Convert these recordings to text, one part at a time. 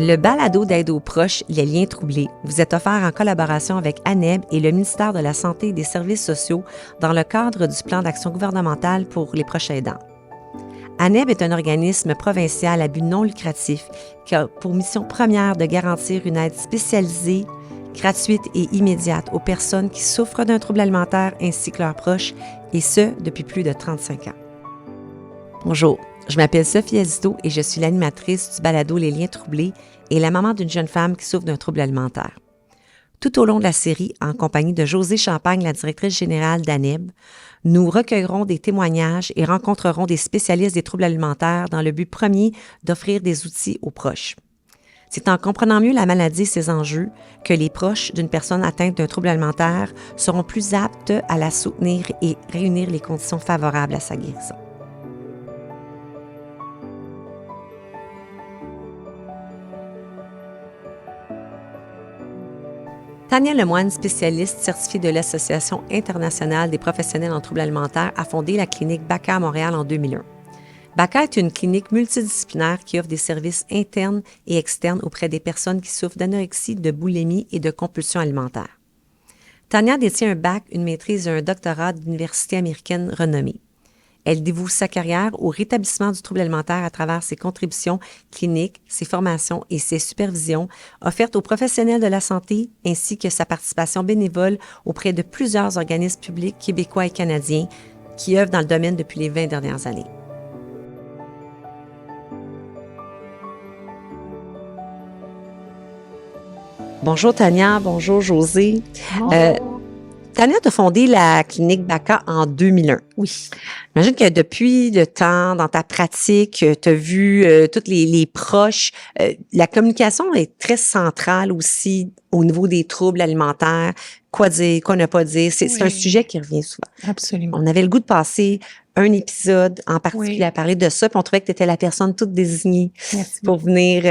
Le balado d'aide aux proches, les liens troublés, vous est offert en collaboration avec ANEB et le ministère de la Santé et des Services sociaux dans le cadre du plan d'action gouvernemental pour les proches aidants. ANEB est un organisme provincial à but non lucratif qui a pour mission première de garantir une aide spécialisée, gratuite et immédiate aux personnes qui souffrent d'un trouble alimentaire ainsi que leurs proches, et ce, depuis plus de 35 ans. Bonjour, je m'appelle Sophie Azito et je suis l'animatrice du balado Les liens troublés et la maman d'une jeune femme qui souffre d'un trouble alimentaire. Tout au long de la série, en compagnie de Josée Champagne, la directrice générale d'ANEB, nous recueillerons des témoignages et rencontrerons des spécialistes des troubles alimentaires dans le but premier d'offrir des outils aux proches. C'est en comprenant mieux la maladie et ses enjeux que les proches d'une personne atteinte d'un trouble alimentaire seront plus aptes à la soutenir et réunir les conditions favorables à sa guérison. Tania Lemoine, spécialiste certifiée de l'Association internationale des professionnels en troubles alimentaires, a fondé la clinique BACA à Montréal en 2001. BACA est une clinique multidisciplinaire qui offre des services internes et externes auprès des personnes qui souffrent d'anorexie, de boulimie et de compulsion alimentaire. Tania détient un bac, une maîtrise et un doctorat d'université américaine renommée. Elle dévoue sa carrière au rétablissement du trouble alimentaire à travers ses contributions cliniques, ses formations et ses supervisions offertes aux professionnels de la santé, ainsi que sa participation bénévole auprès de plusieurs organismes publics québécois et canadiens qui œuvrent dans le domaine depuis les 20 dernières années. Bonjour Tania, bonjour Josée. Tania a fondé la clinique BACA en 2001. Oui. J'imagine que depuis le temps, dans ta pratique, tu as vu tous les proches. La communication est très centrale aussi au niveau des troubles alimentaires. Quoi dire, quoi ne pas dire. C'est un sujet qui revient souvent. Absolument. On avait le goût de passer un épisode en particulier à parler de ça, puis on trouvait que tu étais la personne toute désignée pour venir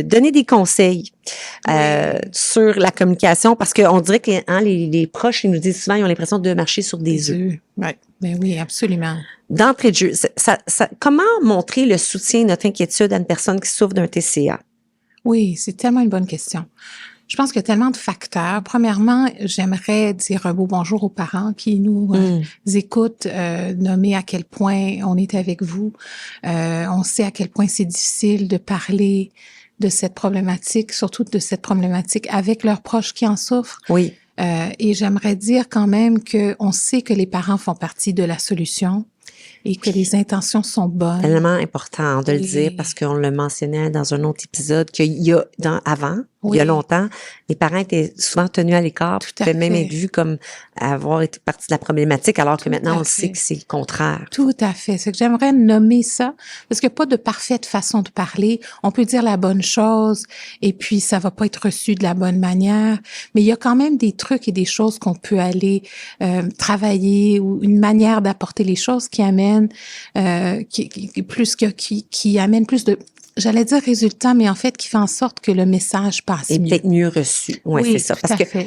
donner des conseils sur la communication, parce qu'on dirait que les proches, ils nous disent souvent, ils ont l'impression de marcher sur des œufs. Oui, absolument. D'entrée de jeu, comment montrer le soutien et notre inquiétude à une personne qui souffre d'un TCA? Oui, c'est tellement une bonne question. Je pense qu'il y a tellement de facteurs. Premièrement, j'aimerais dire un beau bonjour aux parents qui nous écoutent, nommer à quel point on est avec vous. On sait à quel point c'est difficile de parler de cette problématique, surtout de cette problématique avec leurs proches qui en souffrent. Oui. Et j'aimerais dire quand même que on sait que les parents font partie de la solution et que les intentions sont bonnes. Tellement important de le dire, parce qu'on le mentionnait dans un autre épisode qu'il y a il y a longtemps, les parents étaient souvent tenus à l'écart, pouvaient même être vus comme avoir été partie de la problématique, alors que maintenant on le sait que c'est le contraire. Tout à fait. C'est que j'aimerais nommer ça, parce qu'il n'y a pas de parfaite façon de parler. On peut dire la bonne chose, et puis ça va pas être reçu de la bonne manière, mais il y a quand même des trucs et des choses qu'on peut aller travailler, ou une manière d'apporter les choses qui amène qui amène plus de, j'allais dire résultat, mais en fait qui fait en sorte que le message passe et mieux. Peut-être mieux reçu. Oui, c'est ça. Parce que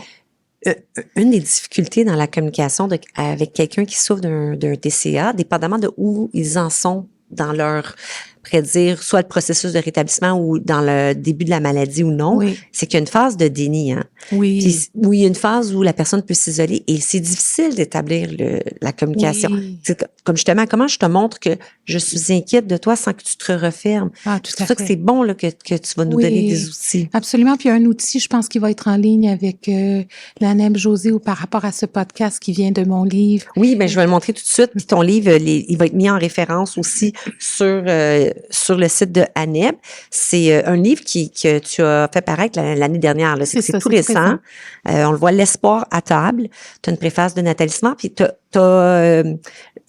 une des difficultés dans la communication avec quelqu'un qui souffre d'un TCA, dépendamment de où ils en sont dans leur prédire soit le processus de rétablissement ou dans le début de la maladie ou non, c'est qu'il y a une phase de déni. Oui. Puis, où il y a une phase où la personne peut s'isoler et c'est difficile d'établir la communication. Oui. C'est comme justement, comment je te montre que je suis inquiète de toi sans que tu te refermes. C'est pour ça que c'est bon là, que tu vas nous donner des outils. Absolument. Puis il y a un outil, je pense, qui va être en ligne avec l'ANEB Josée ou par rapport à ce podcast qui vient de mon livre. Oui, ben je vais le montrer tout de suite. Puis ton livre, il va être mis en référence aussi sur le site de ANEB. C'est un livre que tu as fait paraître l'année dernière. Là. C'est tout récent. On le voit, L'espoir à table. Tu as une préface de Nathalie Simard, puis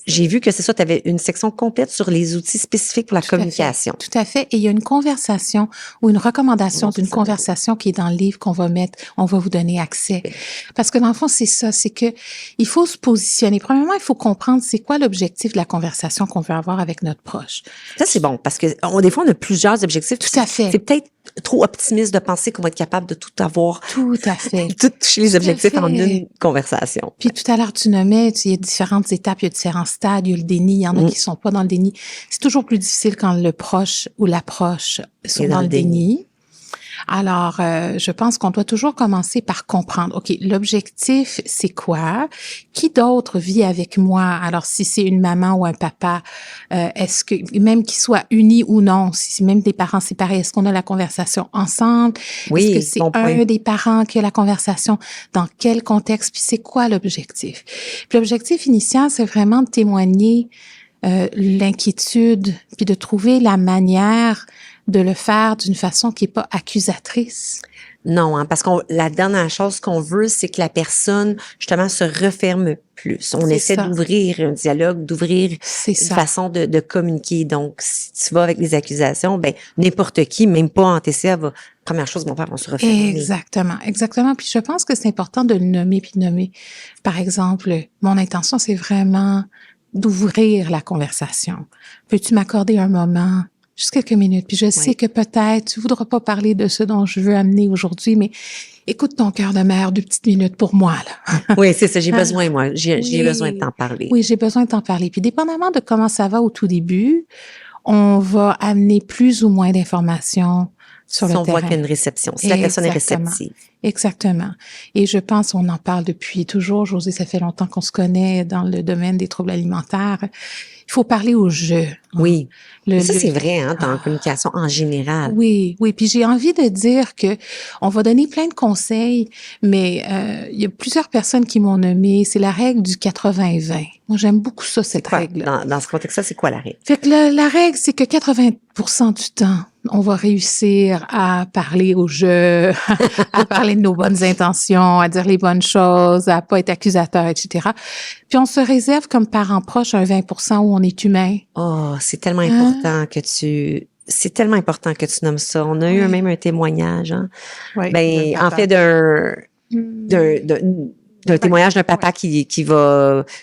j'ai vu que c'est ça, tu avais une section complète sur les outils spécifiques pour la communication. Tout à fait. Et il y a une conversation ou une recommandation d'une conversation qui est dans le livre qu'on va mettre, on va vous donner accès. Parce que dans le fond, c'est ça, c'est que il faut se positionner. Premièrement, il faut comprendre c'est quoi l'objectif de la conversation qu'on veut avoir avec notre proche. Ça, c'est bon, parce que des fois, on a plusieurs objectifs. Tout à fait. C'est peut-être trop optimiste de penser qu'on va être capable de tout avoir. Tout à fait. Tout toucher les objectifs en une conversation. Puis tout à l'heure, tu nommais, il y a différentes étapes, il y a différents stades, il y a le déni, il y en a qui sont pas dans le déni. C'est toujours plus difficile quand le proche ou l'approche sont dans le déni. Alors, je pense qu'on doit toujours commencer par comprendre, OK, l'objectif, c'est quoi? Qui d'autre vit avec moi? Alors, si c'est une maman ou un papa, est-ce que, même qu'ils soient unis ou non, si même des parents séparés, est-ce qu'on a la conversation ensemble? Oui, Est-ce que c'est bon point. un des parents qui a la conversation? Dans quel contexte? Puis c'est quoi l'objectif? Puis l'objectif initial, c'est vraiment de témoigner l'inquiétude, puis de trouver la manière de le faire d'une façon qui est pas accusatrice. Non, hein, parce que la dernière chose qu'on veut, c'est que la personne, justement, se referme plus. On essaie d'ouvrir un dialogue, d'ouvrir une façon de communiquer. Donc, si tu vas avec des accusations, ben n'importe qui, même pas en TCA, première chose, mon père, on se refermer. Exactement, exactement. Puis je pense que c'est important de le nommer puis de nommer. Par exemple, mon intention, c'est vraiment d'ouvrir la conversation. Peux-tu m'accorder un moment, juste quelques minutes? Puis je sais que peut-être tu voudras pas parler de ce dont je veux amener aujourd'hui, mais écoute ton cœur de mère 2 petites minutes pour moi, là. Oui, c'est ça, j'ai besoin, moi. J'ai besoin de t'en parler. Oui, j'ai besoin de t'en parler. Puis dépendamment de comment ça va au tout début, on va amener plus ou moins d'informations sur le terrain. Si on voit qu'il y a une réception, si la personne est réceptive. Exactement. Et je pense, on en parle depuis toujours. Josée, ça fait longtemps qu'on se connaît dans le domaine des troubles alimentaires. Il faut parler au jeu. Oui. Ça, c'est vrai, hein, dans la communication en général. Oui, oui. Puis j'ai envie de dire que on va donner plein de conseils, mais il y a plusieurs personnes qui m'ont nommé. C'est la règle du 80-20. Moi, j'aime beaucoup ça, cette règle-là. Dans ce contexte-là, c'est quoi la règle? Fait que la règle, c'est que 80% du temps, on va réussir à parler au jeu, à parler de nos bonnes intentions, à dire les bonnes choses, à pas être accusateur, etc. Puis on se réserve comme parents proches un 20% où on est humain. Oh, c'est tellement important que tu nommes ça. On a eu même un témoignage, hein. Oui, ben, en fait, d'un témoignage d'un papa que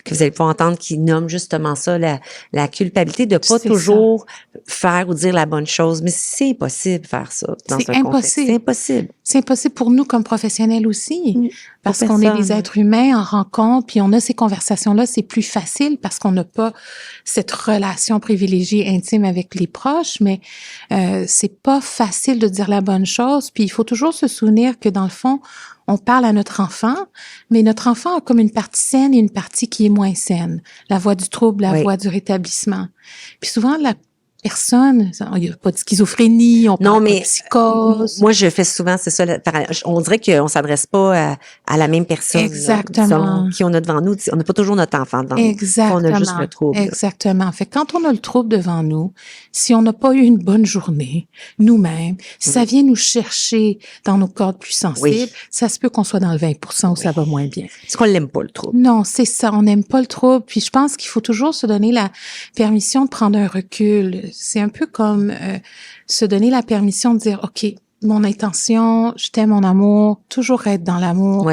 vous allez pas entendre, qui nomme justement ça, la culpabilité de pas toujours faire ou dire la bonne chose. Mais c'est impossible de faire ça dans ce contexte. C'est impossible. C'est impossible pour nous comme professionnels aussi. Parce qu'on est des êtres humains en rencontre, puis on a ces conversations-là, c'est plus facile parce qu'on n'a pas cette relation privilégiée intime avec les proches, mais c'est pas facile de dire la bonne chose. Puis il faut toujours se souvenir que dans le fond, on parle à notre enfant, mais notre enfant a comme une partie saine et une partie qui est moins saine. La voie du trouble, la voie du rétablissement. Puis souvent, la personne, il n'y a pas de schizophrénie, on parle pas de psychose. Moi, je fais souvent, c'est ça, on dirait qu'on s'adresse pas à la même personne. Exactement. Là, qui on a devant nous. On n'a pas toujours notre enfant devant nous. Exactement. On a juste le trouble. Exactement. Fait que quand on a le trouble devant nous, si on n'a pas eu une bonne journée, nous-mêmes, si ça vient nous chercher dans nos cordes plus sensibles, ça se peut qu'on soit dans le 20% où ça va moins bien. Est-ce qu'on l'aime pas, le trouble? Non, c'est ça. On n'aime pas le trouble. Puis je pense qu'il faut toujours se donner la permission de prendre un recul. C'est un peu comme se donner la permission de dire, OK, mon intention, je t'aime, mon amour, toujours être dans l'amour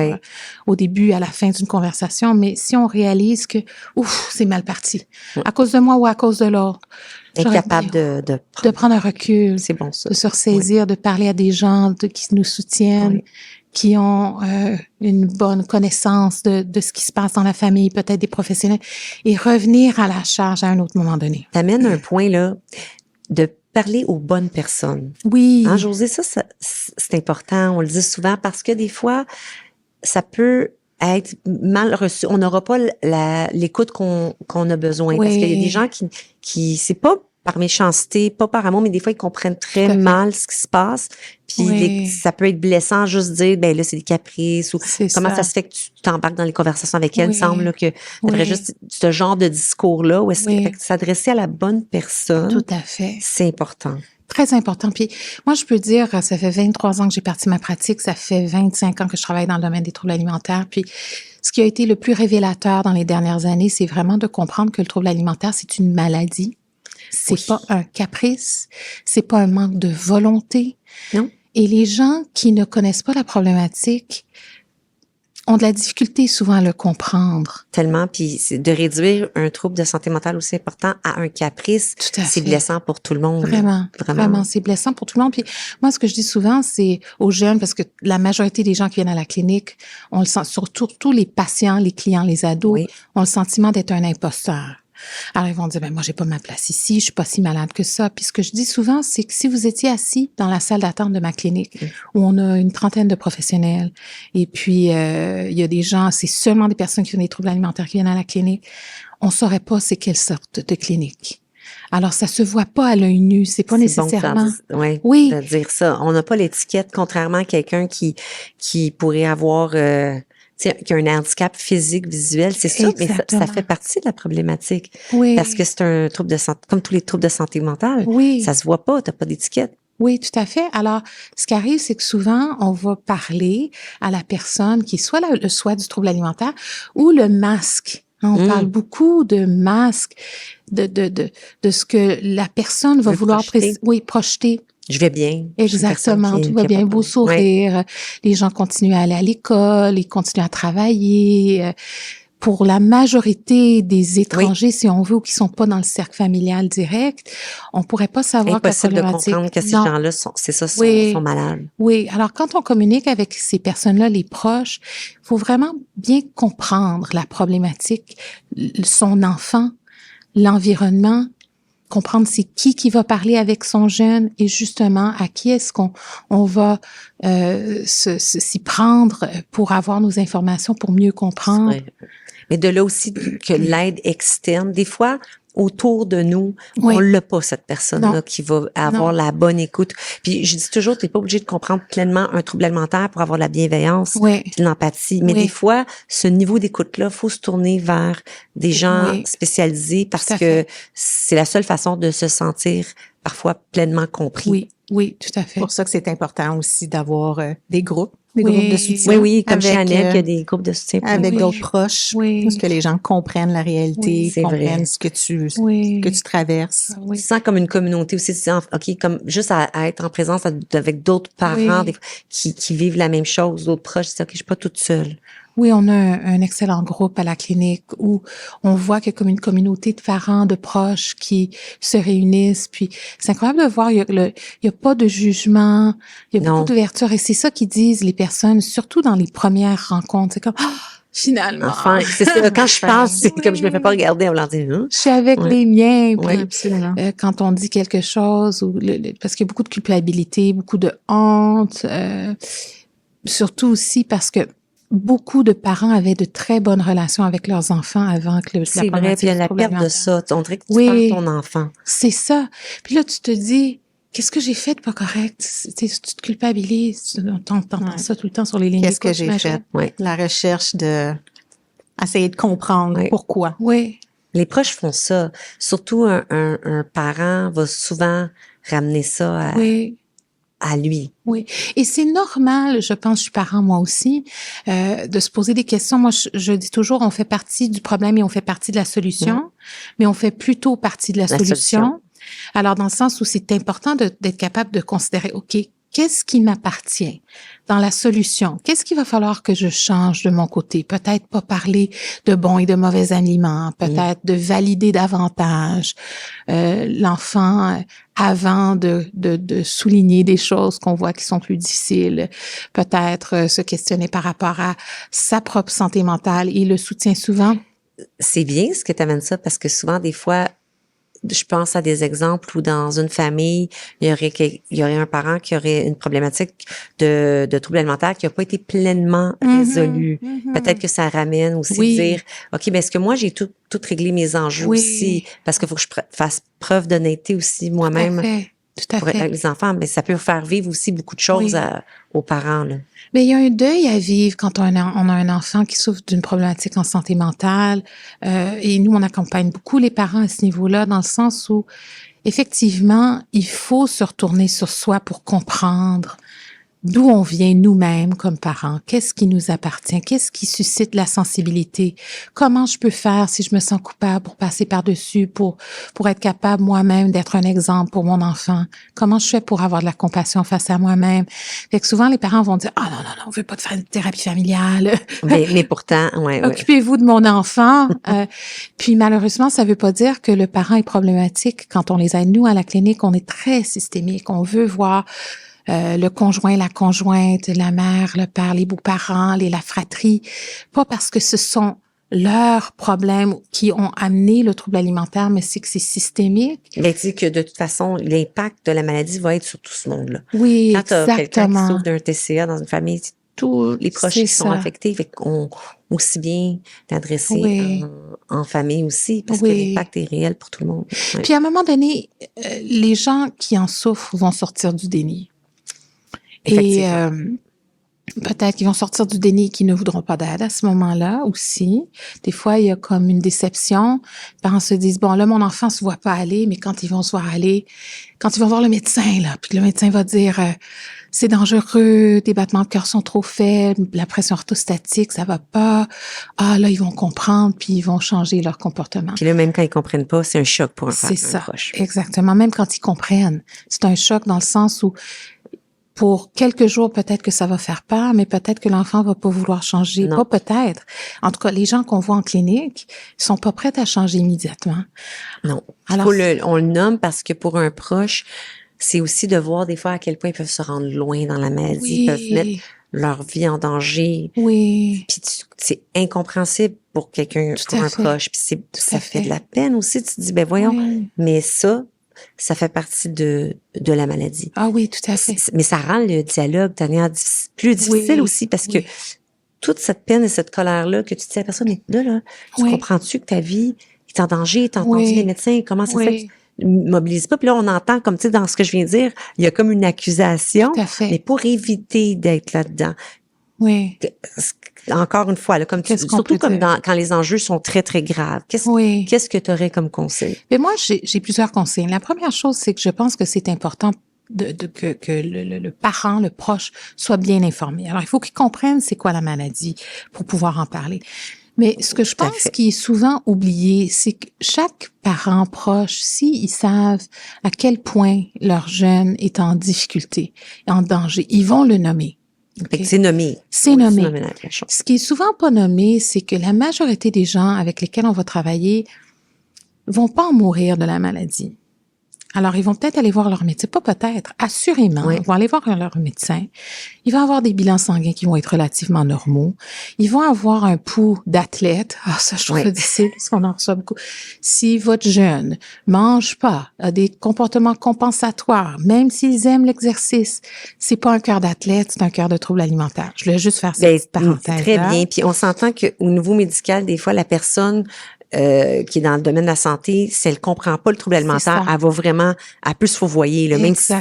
au début, à la fin d'une conversation. Mais si on réalise que, c'est mal parti, à cause de moi ou à cause de l'autre, être capable de prendre un recul, c'est bon ça, de se ressaisir, de parler à des gens qui nous soutiennent, qui ont une bonne connaissance de ce qui se passe dans la famille, peut-être des professionnels, et revenir à la charge à un autre moment donné. T'amènes un point là de parler aux bonnes personnes. Oui. Hein, Josée, ça c'est important. On le dit souvent parce que des fois, ça peut être mal reçu. On n'aura pas l'écoute qu'on a besoin. Parce qu'il y a des gens qui c'est pas par méchanceté, pas par amour, mais des fois, ils comprennent très mal ce qui se passe. Puis ça peut être blessant juste dire, ben là, c'est des caprices ou comment ça se fait que tu t'embarques dans les conversations avec elle. Il semble là, que tu juste ce genre de discours-là où est-ce que s'adresser à la bonne personne. Tout à fait. C'est important. Très important. Puis moi, je peux dire, ça fait 23 ans que j'ai parti ma pratique, ça fait 25 ans que je travaille dans le domaine des troubles alimentaires. Puis ce qui a été le plus révélateur dans les dernières années, c'est vraiment de comprendre que le trouble alimentaire, c'est une maladie. C'est pas un caprice, c'est pas un manque de volonté. Non. Et les gens qui ne connaissent pas la problématique ont de la difficulté souvent à le comprendre. Tellement, puis de réduire un trouble de santé mentale aussi important à un caprice, c'est blessant pour tout le monde. Vraiment, c'est blessant pour tout le monde. Puis moi, ce que je dis souvent, c'est aux jeunes, parce que la majorité des gens qui viennent à la clinique, on le sent, surtout tous les patients, les clients, les ados, ont le sentiment d'être un imposteur. Alors, ils vont dire, ben, moi, j'ai pas ma place ici, je suis pas si malade que ça. Puis ce que je dis souvent, c'est que si vous étiez assis dans la salle d'attente de ma clinique, où on a une trentaine de professionnels, et puis, il y a des gens, c'est seulement des personnes qui ont des troubles alimentaires qui viennent à la clinique, on saurait pas c'est quelle sorte de clinique. Alors, ça se voit pas à l'œil nu, c'est pas nécessairement. Bon oui. de dire ça. On n'a pas l'étiquette, contrairement à quelqu'un qui pourrait avoir, qui a un handicap physique, visuel, c'est ça, Exactement. mais ça fait partie de la problématique. Oui. Parce que c'est un trouble de santé, comme tous les troubles de santé mentale. Oui. Ça se voit pas, t'as pas d'étiquette. Oui, tout à fait. Alors, ce qui arrive, c'est que souvent, on va parler à la personne qui est soit soit du trouble alimentaire ou le masque. On parle beaucoup de masque, de ce que la personne va vouloir projeter. Je vais bien. Exactement, tout va bien, beau sourire. Ouais. Les gens continuent à aller à l'école, ils continuent à travailler. Pour la majorité des étrangers, si on veut, ou qui sont pas dans le cercle familial direct, on pourrait pas savoir que la problématique. Impossible de comprendre que ces gens-là sont malades. Oui. Alors, quand on communique avec ces personnes-là, les proches, il faut vraiment bien comprendre la problématique, son enfant, l'environnement, comprendre c'est qui va parler avec son jeune et justement à qui est-ce qu'on va s'y prendre pour avoir nos informations, pour mieux comprendre. Ouais. Mais de là aussi que l'aide externe, des fois, autour de nous, on l'a pas, cette personne-là qui va avoir la bonne écoute. Puis je dis toujours, t'es pas obligé de comprendre pleinement un trouble alimentaire pour avoir de la bienveillance, de l'empathie. Mais des fois, ce niveau d'écoute-là, faut se tourner vers des gens spécialisés parce que c'est la seule façon de se sentir parfois pleinement compris. Oui, tout à fait. C'est pour ça que c'est important aussi d'avoir des groupes de soutien. Oui, comme chez Annette, il y a des groupes de soutien. Avec d'autres proches, parce que les gens comprennent la réalité, comprennent ce que tu traverses. Tu sens comme une communauté aussi, tu sens, OK, comme juste à être en présence avec d'autres parents qui vivent la même chose, d'autres proches, c'est OK, je suis pas toute seule. Oui, on a un excellent groupe à la clinique où on voit qu'il y a comme une communauté de parents, de proches qui se réunissent. Puis c'est incroyable de voir, il y a pas de jugement, il y a beaucoup d'ouverture. Et c'est ça qu'ils disent les personnes, surtout dans les premières rencontres. C'est comme, finalement. Enfin, c'est ça. Quand je pense, c'est comme je me fais pas regarder, on leur dit, je suis avec les miens. Oui, absolument. Quand on dit quelque chose, parce qu'il y a beaucoup de culpabilité, beaucoup de honte, surtout aussi parce que beaucoup de parents avaient de très bonnes relations avec leurs enfants avant que c'est vrai, puis il y a la perte de ça. On dirait que tu perds ton enfant. C'est ça. Puis là, tu te dis, qu'est-ce que j'ai fait de pas correct? Tu te culpabilises. T'entends ça tout le temps sur les lignes. Qu'est-ce que j'ai fait? La recherche de essayer de comprendre pourquoi. Oui. Les proches font ça. Surtout un parent va souvent ramener ça à lui. Oui. Et c'est normal, je pense, je suis parent moi aussi, de se poser des questions. Moi, je dis toujours, on fait partie du problème et on fait partie de la solution, mais on fait plutôt partie de la solution. Alors, dans le sens où c'est important d'être capable de considérer, OK, qu'est-ce qui m'appartient dans la solution? Qu'est-ce qu'il va falloir que je change de mon côté? Peut-être pas parler de bons et de mauvais aliments, peut-être de valider davantage l'enfant avant de souligner des choses qu'on voit qui sont plus difficiles. Peut-être se questionner par rapport à sa propre santé mentale et le soutien souvent. C'est bien ce que tu amènes ça parce que souvent, des fois, je pense à des exemples où dans une famille, il y aurait un parent qui aurait une problématique de trouble alimentaire qui n'a pas été pleinement résolue. Peut-être que ça ramène aussi dire, OK, ben est-ce que moi j'ai tout réglé mes enjeux aussi parce qu'il faut que je fasse preuve d'honnêteté aussi moi-même pour avec les enfants, mais ça peut faire vivre aussi beaucoup de choses aux parents là. Mais il y a un deuil à vivre quand on a un enfant qui souffre d'une problématique en santé mentale. Et nous, on accompagne beaucoup les parents à ce niveau-là, dans le sens où, effectivement, il faut se retourner sur soi pour comprendre d'où on vient nous-mêmes comme parents. Qu'est-ce qui nous appartient? Qu'est-ce qui suscite la sensibilité? Comment je peux faire si je me sens coupable pour passer par-dessus, pour être capable moi-même d'être un exemple pour mon enfant? Comment je fais pour avoir de la compassion face à moi-même? Fait que souvent, les parents vont dire, non, on veut pas de faire de thérapie familiale. Mais pourtant, occupez-vous de mon enfant. Puis malheureusement, ça veut pas dire que le parent est problématique. Quand on les aide, nous, à la clinique, on est très systémique. On veut voir le conjoint, la conjointe, la mère, le père, les beaux-parents, la fratrie, pas parce que ce sont leurs problèmes qui ont amené le trouble alimentaire, mais c'est que c'est systémique. Mais tu dis que de toute façon, l'impact de la maladie va être sur tout ce monde-là. Oui, quand exactement. Quand tu as quelqu'un qui souffre d'un TCA dans une famille, tous les proches qui sont affectés, fait qu'on aussi bien t'adresser en famille aussi, parce que l'impact est réel pour tout le monde. Oui. Puis à un moment donné, les gens qui en souffrent vont sortir du déni. Et peut-être qu'ils vont sortir du déni et qu'ils ne voudront pas d'aide à ce moment-là aussi. Des fois, il y a comme une déception. Les parents se disent, bon, là, mon enfant se voit pas aller, mais quand ils vont se voir aller, quand ils vont voir le médecin, là, puis que le médecin va dire, c'est dangereux, tes battements de cœur sont trop faibles, la pression orthostatique, ça va pas. Ah, là, ils vont comprendre, puis ils vont changer leur comportement. Puis là, même quand ils comprennent pas, c'est un choc pour un proche. C'est ça, exactement. Même quand ils comprennent, c'est un choc dans le sens où pour quelques jours, peut-être que ça va faire peur, mais peut-être que l'enfant va pas vouloir changer. Non. Pas peut-être. En tout cas, les gens qu'on voit en clinique sont pas prêts à changer immédiatement. Non. Alors, on le nomme parce que pour un proche, c'est aussi de voir des fois à quel point ils peuvent se rendre loin dans la maladie, ils peuvent mettre leur vie en danger. Oui. Puis c'est incompréhensible pour quelqu'un, pour un proche. Puis ça fait de la peine aussi. Tu te dis, ben voyons, mais ça fait partie de la maladie. Ah oui, tout à fait. Mais ça rend le dialogue, Tania, plus difficile aussi parce que toute cette peine et cette colère-là que tu dis à la personne, mais là, tu comprends-tu que ta vie est en danger? T'as entendu les médecins? Comment ça se fait? Mobilise pas. Puis là, on entend, comme tu sais, dans ce que je viens de dire, il y a comme une accusation. Tout à fait. Mais pour éviter d'être là-dedans. Oui. Encore une fois, là, comme surtout comme quand les enjeux sont très, très graves. Qu'est-ce que tu aurais comme conseil? Mais moi, j'ai plusieurs conseils. La première chose, c'est que je pense que c'est important que le parent, le proche, soit bien informé. Alors, il faut qu'il comprenne c'est quoi la maladie pour pouvoir en parler. Mais ce que je pense qui est souvent oublié, c'est que chaque parent proche, s'ils savent à quel point leur jeune est en difficulté, en danger, ils vont le nommer. Okay. C'est nommé. C'est nommé. Ce qui est souvent pas nommé, c'est que la majorité des gens avec lesquels on va travailler vont pas en mourir de la maladie. Alors, ils vont peut-être aller voir leur médecin. Pas peut-être, assurément. Ils vont aller voir leur médecin. Ils vont avoir des bilans sanguins qui vont être relativement normaux. Ils vont avoir un pouls d'athlète. Ah, ça, je trouve ça difficile parce qu'on en reçoit beaucoup. Si votre jeune mange pas, a des comportements compensatoires, même s'ils aiment l'exercice, c'est pas un cœur d'athlète, c'est un cœur de trouble alimentaire. Je voulais juste faire cette parenthèse. Très bien. Puis on s'entend qu'au niveau médical, des fois, la personne qui est dans le domaine de la santé, si elle comprend pas le trouble alimentaire, elle va vraiment, elle peut se fourvoyer, là, même si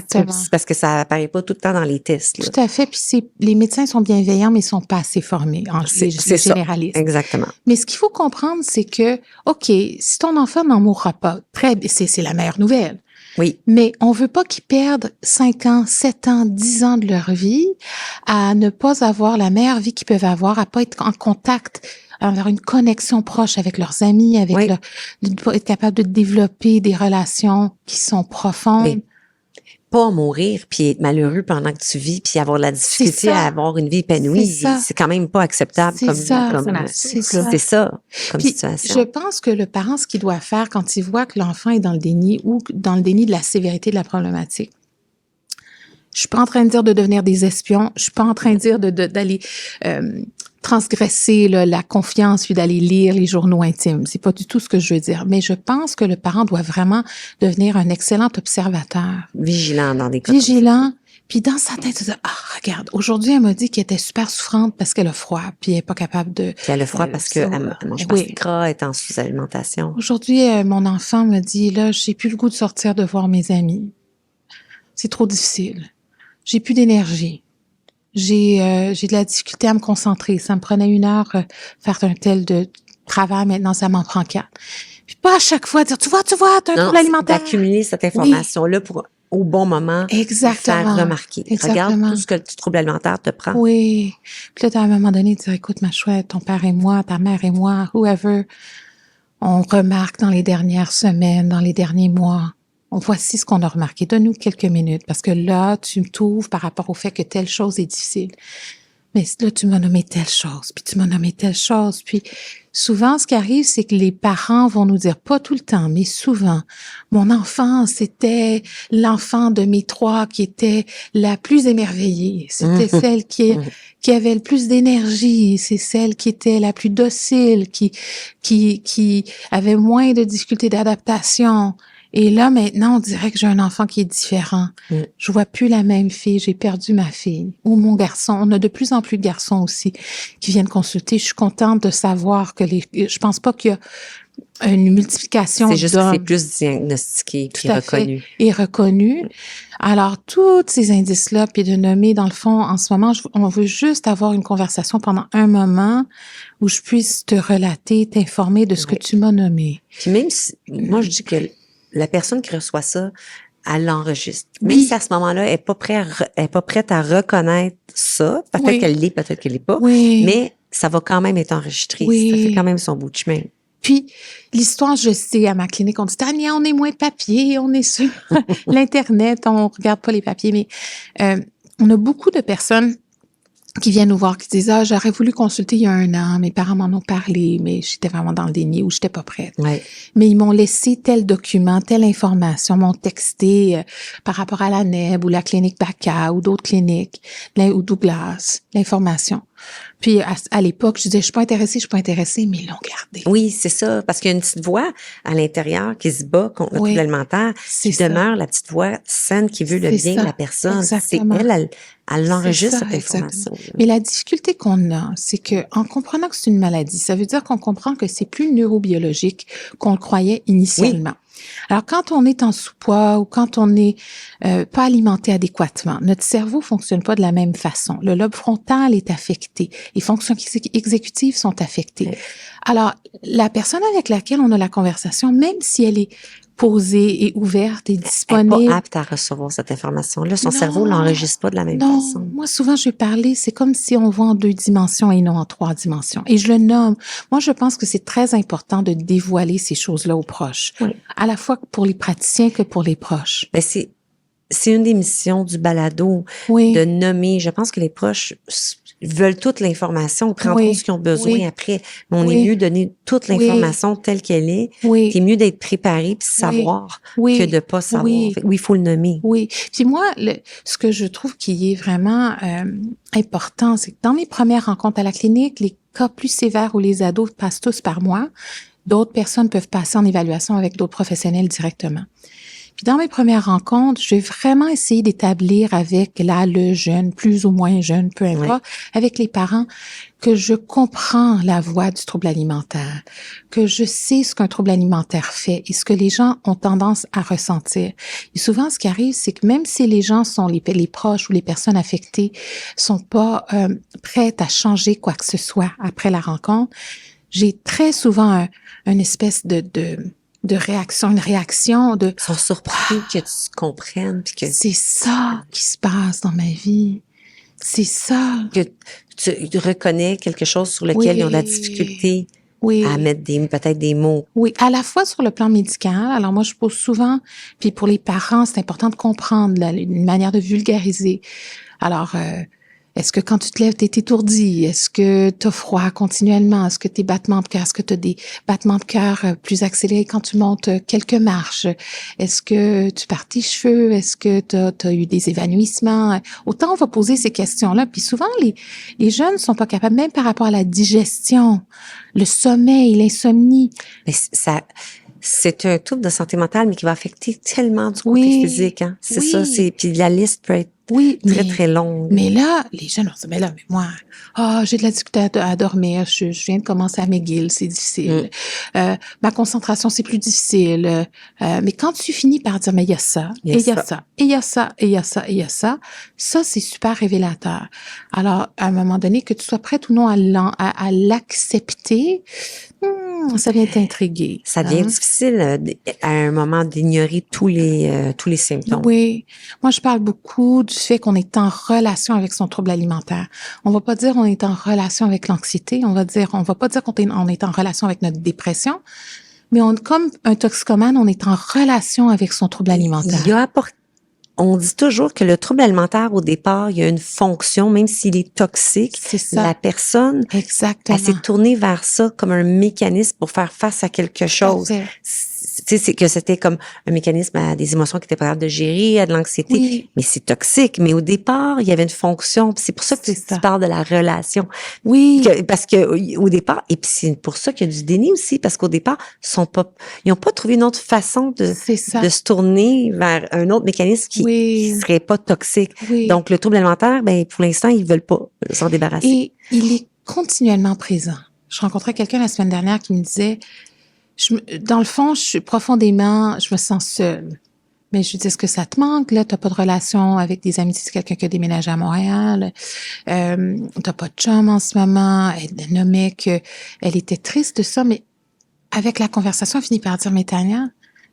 parce que ça apparaît pas tout le temps dans les tests. Là. Tout à fait. Puis les médecins sont bienveillants, mais ils sont pas assez formés. C'est généralistes. Exactement. Mais ce qu'il faut comprendre, c'est que, OK, si ton enfant n'en mourra pas, c'est la meilleure nouvelle. Oui. Mais on veut pas qu'ils perdent 5 ans, 7 ans, 10 ans de leur vie à ne pas avoir la meilleure vie qu'ils peuvent avoir, à pas être en contact, avoir une connexion proche avec leurs amis, avec être capable de développer des relations qui sont profondes. Mais pas mourir puis être malheureux pendant que tu vis puis avoir de la difficulté à avoir une vie épanouie, c'est quand même pas acceptable c'est ça comme puis, situation. Je pense que le parent, ce qu'il doit faire quand il voit que l'enfant est dans le déni ou dans le déni de la sévérité de la problématique, je suis pas en train de dire de devenir des espions, je suis pas en train de dire d'aller transgresser la confiance puis d'aller lire les journaux intimes. C'est pas du tout ce que je veux dire. Mais je pense que le parent doit vraiment devenir un excellent observateur. Vigilant dans des cas. Vigilant. Puis dans sa tête, il dit, regarde, aujourd'hui, elle m'a dit qu'elle était super souffrante parce qu'elle a froid, puis elle est pas capable de... Puis elle a froid parce qu'elle mange pas de gras, elle est en sous-alimentation. Aujourd'hui, mon enfant me dit, là, j'ai plus le goût de sortir de voir mes amis. C'est trop difficile. J'ai plus d'énergie. J'ai de la difficulté à me concentrer. Ça me prenait 1 heure faire un tel de travail. Maintenant, ça m'en prend 4. Puis pas à chaque fois dire, tu vois, t'as un trouble alimentaire. D'accumuler cette information-là pour, au bon moment, faire remarquer. Regarde tout ce que le trouble alimentaire te prend. Oui. Puis là, à un moment donné, dire, écoute, ma chouette, ton père et moi, ta mère et moi, whoever, on remarque dans les dernières semaines, dans les derniers mois, voici ce qu'on a remarqué. Donne-nous quelques minutes, parce que là, tu me t'ouvres par rapport au fait que telle chose est difficile. mais là, tu m'as nommé telle chose, puis tu m'as nommé telle chose. Puis souvent, ce qui arrive, c'est que les parents vont nous dire, pas tout le temps, mais souvent, mon enfant, c'était l'enfant de mes 3 qui était la plus émerveillée. C'était celle qui avait le plus d'énergie. C'est celle qui était la plus docile, qui avait moins de difficultés d'adaptation. Et là, maintenant, on dirait que j'ai un enfant qui est différent. Je vois plus la même fille, j'ai perdu ma fille. Ou mon garçon. On a de plus en plus de garçons aussi qui viennent consulter. Je suis contente de savoir que je pense pas qu'il y a une multiplication d'hommes. C'est juste que c'est plus diagnostiqué puis reconnu. Et reconnu. Alors, tous ces indices-là, puis de nommer, dans le fond, en ce moment, on veut juste avoir une conversation pendant un moment où je puisse te relater, t'informer de ce que tu m'as nommé. Puis même si, moi, je dis que la personne qui reçoit ça, elle l'enregistre. Même si à ce moment-là, elle est pas prête à reconnaître ça. Peut-être qu'elle l'est, peut-être qu'elle l'est pas. Mais ça va quand même être enregistré. Ça fait quand même son bout de chemin. Puis, l'histoire, je sais, à ma clinique, on dit, Tania, on est moins de papier, on est sur l'Internet, on regarde pas les papiers, mais on a beaucoup de personnes qui viennent nous voir, qui disent, j'aurais voulu consulter il y a 1 an, mes parents m'en ont parlé, mais j'étais vraiment dans le déni ou j'étais pas prête. Mais ils m'ont laissé tel document, telle information, m'ont texté par rapport à la NEB ou la clinique Baca ou d'autres cliniques, ou Douglas, l'information. Puis, à l'époque, je disais, je suis pas intéressée, mais ils l'ont gardé. Oui, c'est ça. Parce qu'il y a une petite voix à l'intérieur qui se bat contre le trouble alimentaire, qui demeure la petite voix saine qui veut le bien de la personne. Exactement. C'est elle enregistre cette information. Mais la difficulté qu'on a, c'est que en comprenant que c'est une maladie, ça veut dire qu'on comprend que c'est plus neurobiologique qu'on le croyait initialement. Alors, quand on est en sous-poids ou quand on n'est pas alimenté adéquatement, notre cerveau fonctionne pas de la même façon. Le lobe frontal est affecté. Les fonctions exécutives sont affectées. Alors, la personne avec laquelle on a la conversation, même si elle est posée et ouverte et disponible. Elle n'est pas apte à recevoir cette information-là. Son cerveau l'enregistre pas de la même façon. Moi, souvent, je vais parler, c'est comme si on voit en 2 dimensions et non en 3 dimensions. Et je le nomme. Moi, je pense que c'est très important de dévoiler ces choses-là aux proches. À la fois pour les praticiens que pour les proches. Ben, c'est une des missions du balado, de nommer. Je pense que les proches veulent toute l'information, prendront ce qu'ils ont besoin après. Mais on est mieux de donner toute l'information telle qu'elle est. C'est mieux d'être préparé puis savoir que de pas savoir. Oui, il faut le nommer. Oui. Puis moi, ce que je trouve qui est vraiment important, c'est que dans mes premières rencontres à la clinique, les cas plus sévères où les ados passent tous par moi, d'autres personnes peuvent passer en évaluation avec d'autres professionnels directement. Puis dans mes premières rencontres, je vais vraiment essayer d'établir avec le jeune, plus ou moins jeune, peu importe, avec les parents, que je comprends la voie du trouble alimentaire, que je sais ce qu'un trouble alimentaire fait et ce que les gens ont tendance à ressentir. Et souvent, ce qui arrive, c'est que même si les gens sont les proches ou les personnes affectées sont pas prêtes à changer quoi que ce soit après la rencontre, j'ai très souvent une espèce de réaction, une réaction de... Ils sont surpris que tu comprennes. Puis que c'est ça qui se passe dans ma vie. C'est ça. Que tu reconnais quelque chose sur lequel ils ont de la difficulté à mettre peut-être des mots. Oui, à la fois sur le plan médical. Alors moi, je pose souvent, puis pour les parents, c'est important de comprendre une manière de vulgariser. Alors, est-ce que quand tu te lèves, t'es étourdi? Est-ce que t'as froid continuellement? Est-ce que tes battements de cœur, est-ce que t'as des battements de cœur plus accélérés quand tu montes quelques marches? Est-ce que tu perds tes cheveux? Est-ce que t'as eu des évanouissements? Autant on va poser ces questions-là. Puis souvent, les jeunes sont pas capables, même par rapport à la digestion, le sommeil, l'insomnie. Mais c'est un trouble de santé mentale, mais qui va affecter tellement du côté physique, hein. C'est ça, puis la liste peut être très longue. Mais là, les jeunes vont dire, mais moi, j'ai de la difficulté à dormir, je viens de commencer à McGill, c'est difficile. Ma concentration, c'est plus difficile. Mais quand tu finis par dire, mais il y a ça, et il y a ça, et il y a ça, et il y a ça, et il y a ça, ça, c'est super révélateur. Alors, à un moment donné, que tu sois prête ou non à l'accepter, ça vient t'intriguer. Ça devient difficile à un moment d'ignorer tous les symptômes. Oui. Moi, je parle beaucoup du fait qu'on est en relation avec son trouble alimentaire. On va pas dire on est en relation avec l'anxiété. On va pas dire qu'on est en relation avec notre dépression. Mais comme un toxicomane, on est en relation avec son trouble alimentaire. Il a on dit toujours que le trouble alimentaire, au départ, il y a une fonction, même s'il est toxique. C'est ça. La personne, Exactement. elle s'est tournée vers ça comme un mécanisme pour faire face à quelque chose. Tu sais, c'est que c'était comme un mécanisme à des émotions qui étaient pas capables de gérer, à de l'anxiété. Oui. Mais c'est toxique. Mais au départ, il y avait une fonction. Puis c'est pour ça que tu parles de la relation. Oui. Parce que au départ, et puis c'est pour ça qu'il y a du déni aussi, parce qu'au départ, ils n'ont pas trouvé une autre façon de se tourner vers un autre mécanisme qui serait pas toxique. Oui. Donc, le trouble alimentaire, ben, pour l'instant, ils veulent pas s'en débarrasser. Et il est continuellement présent. Je rencontrais quelqu'un la semaine dernière qui me disait, dans le fond, je me sens seule. Mais je lui dis, est-ce que ça te manque, là? T'as pas de relation avec des amis, c'est quelqu'un qui a déménagé à Montréal. T'as pas de chum en ce moment. Elle nommait que elle était triste de ça, mais avec la conversation, elle finit par dire, mais Tania,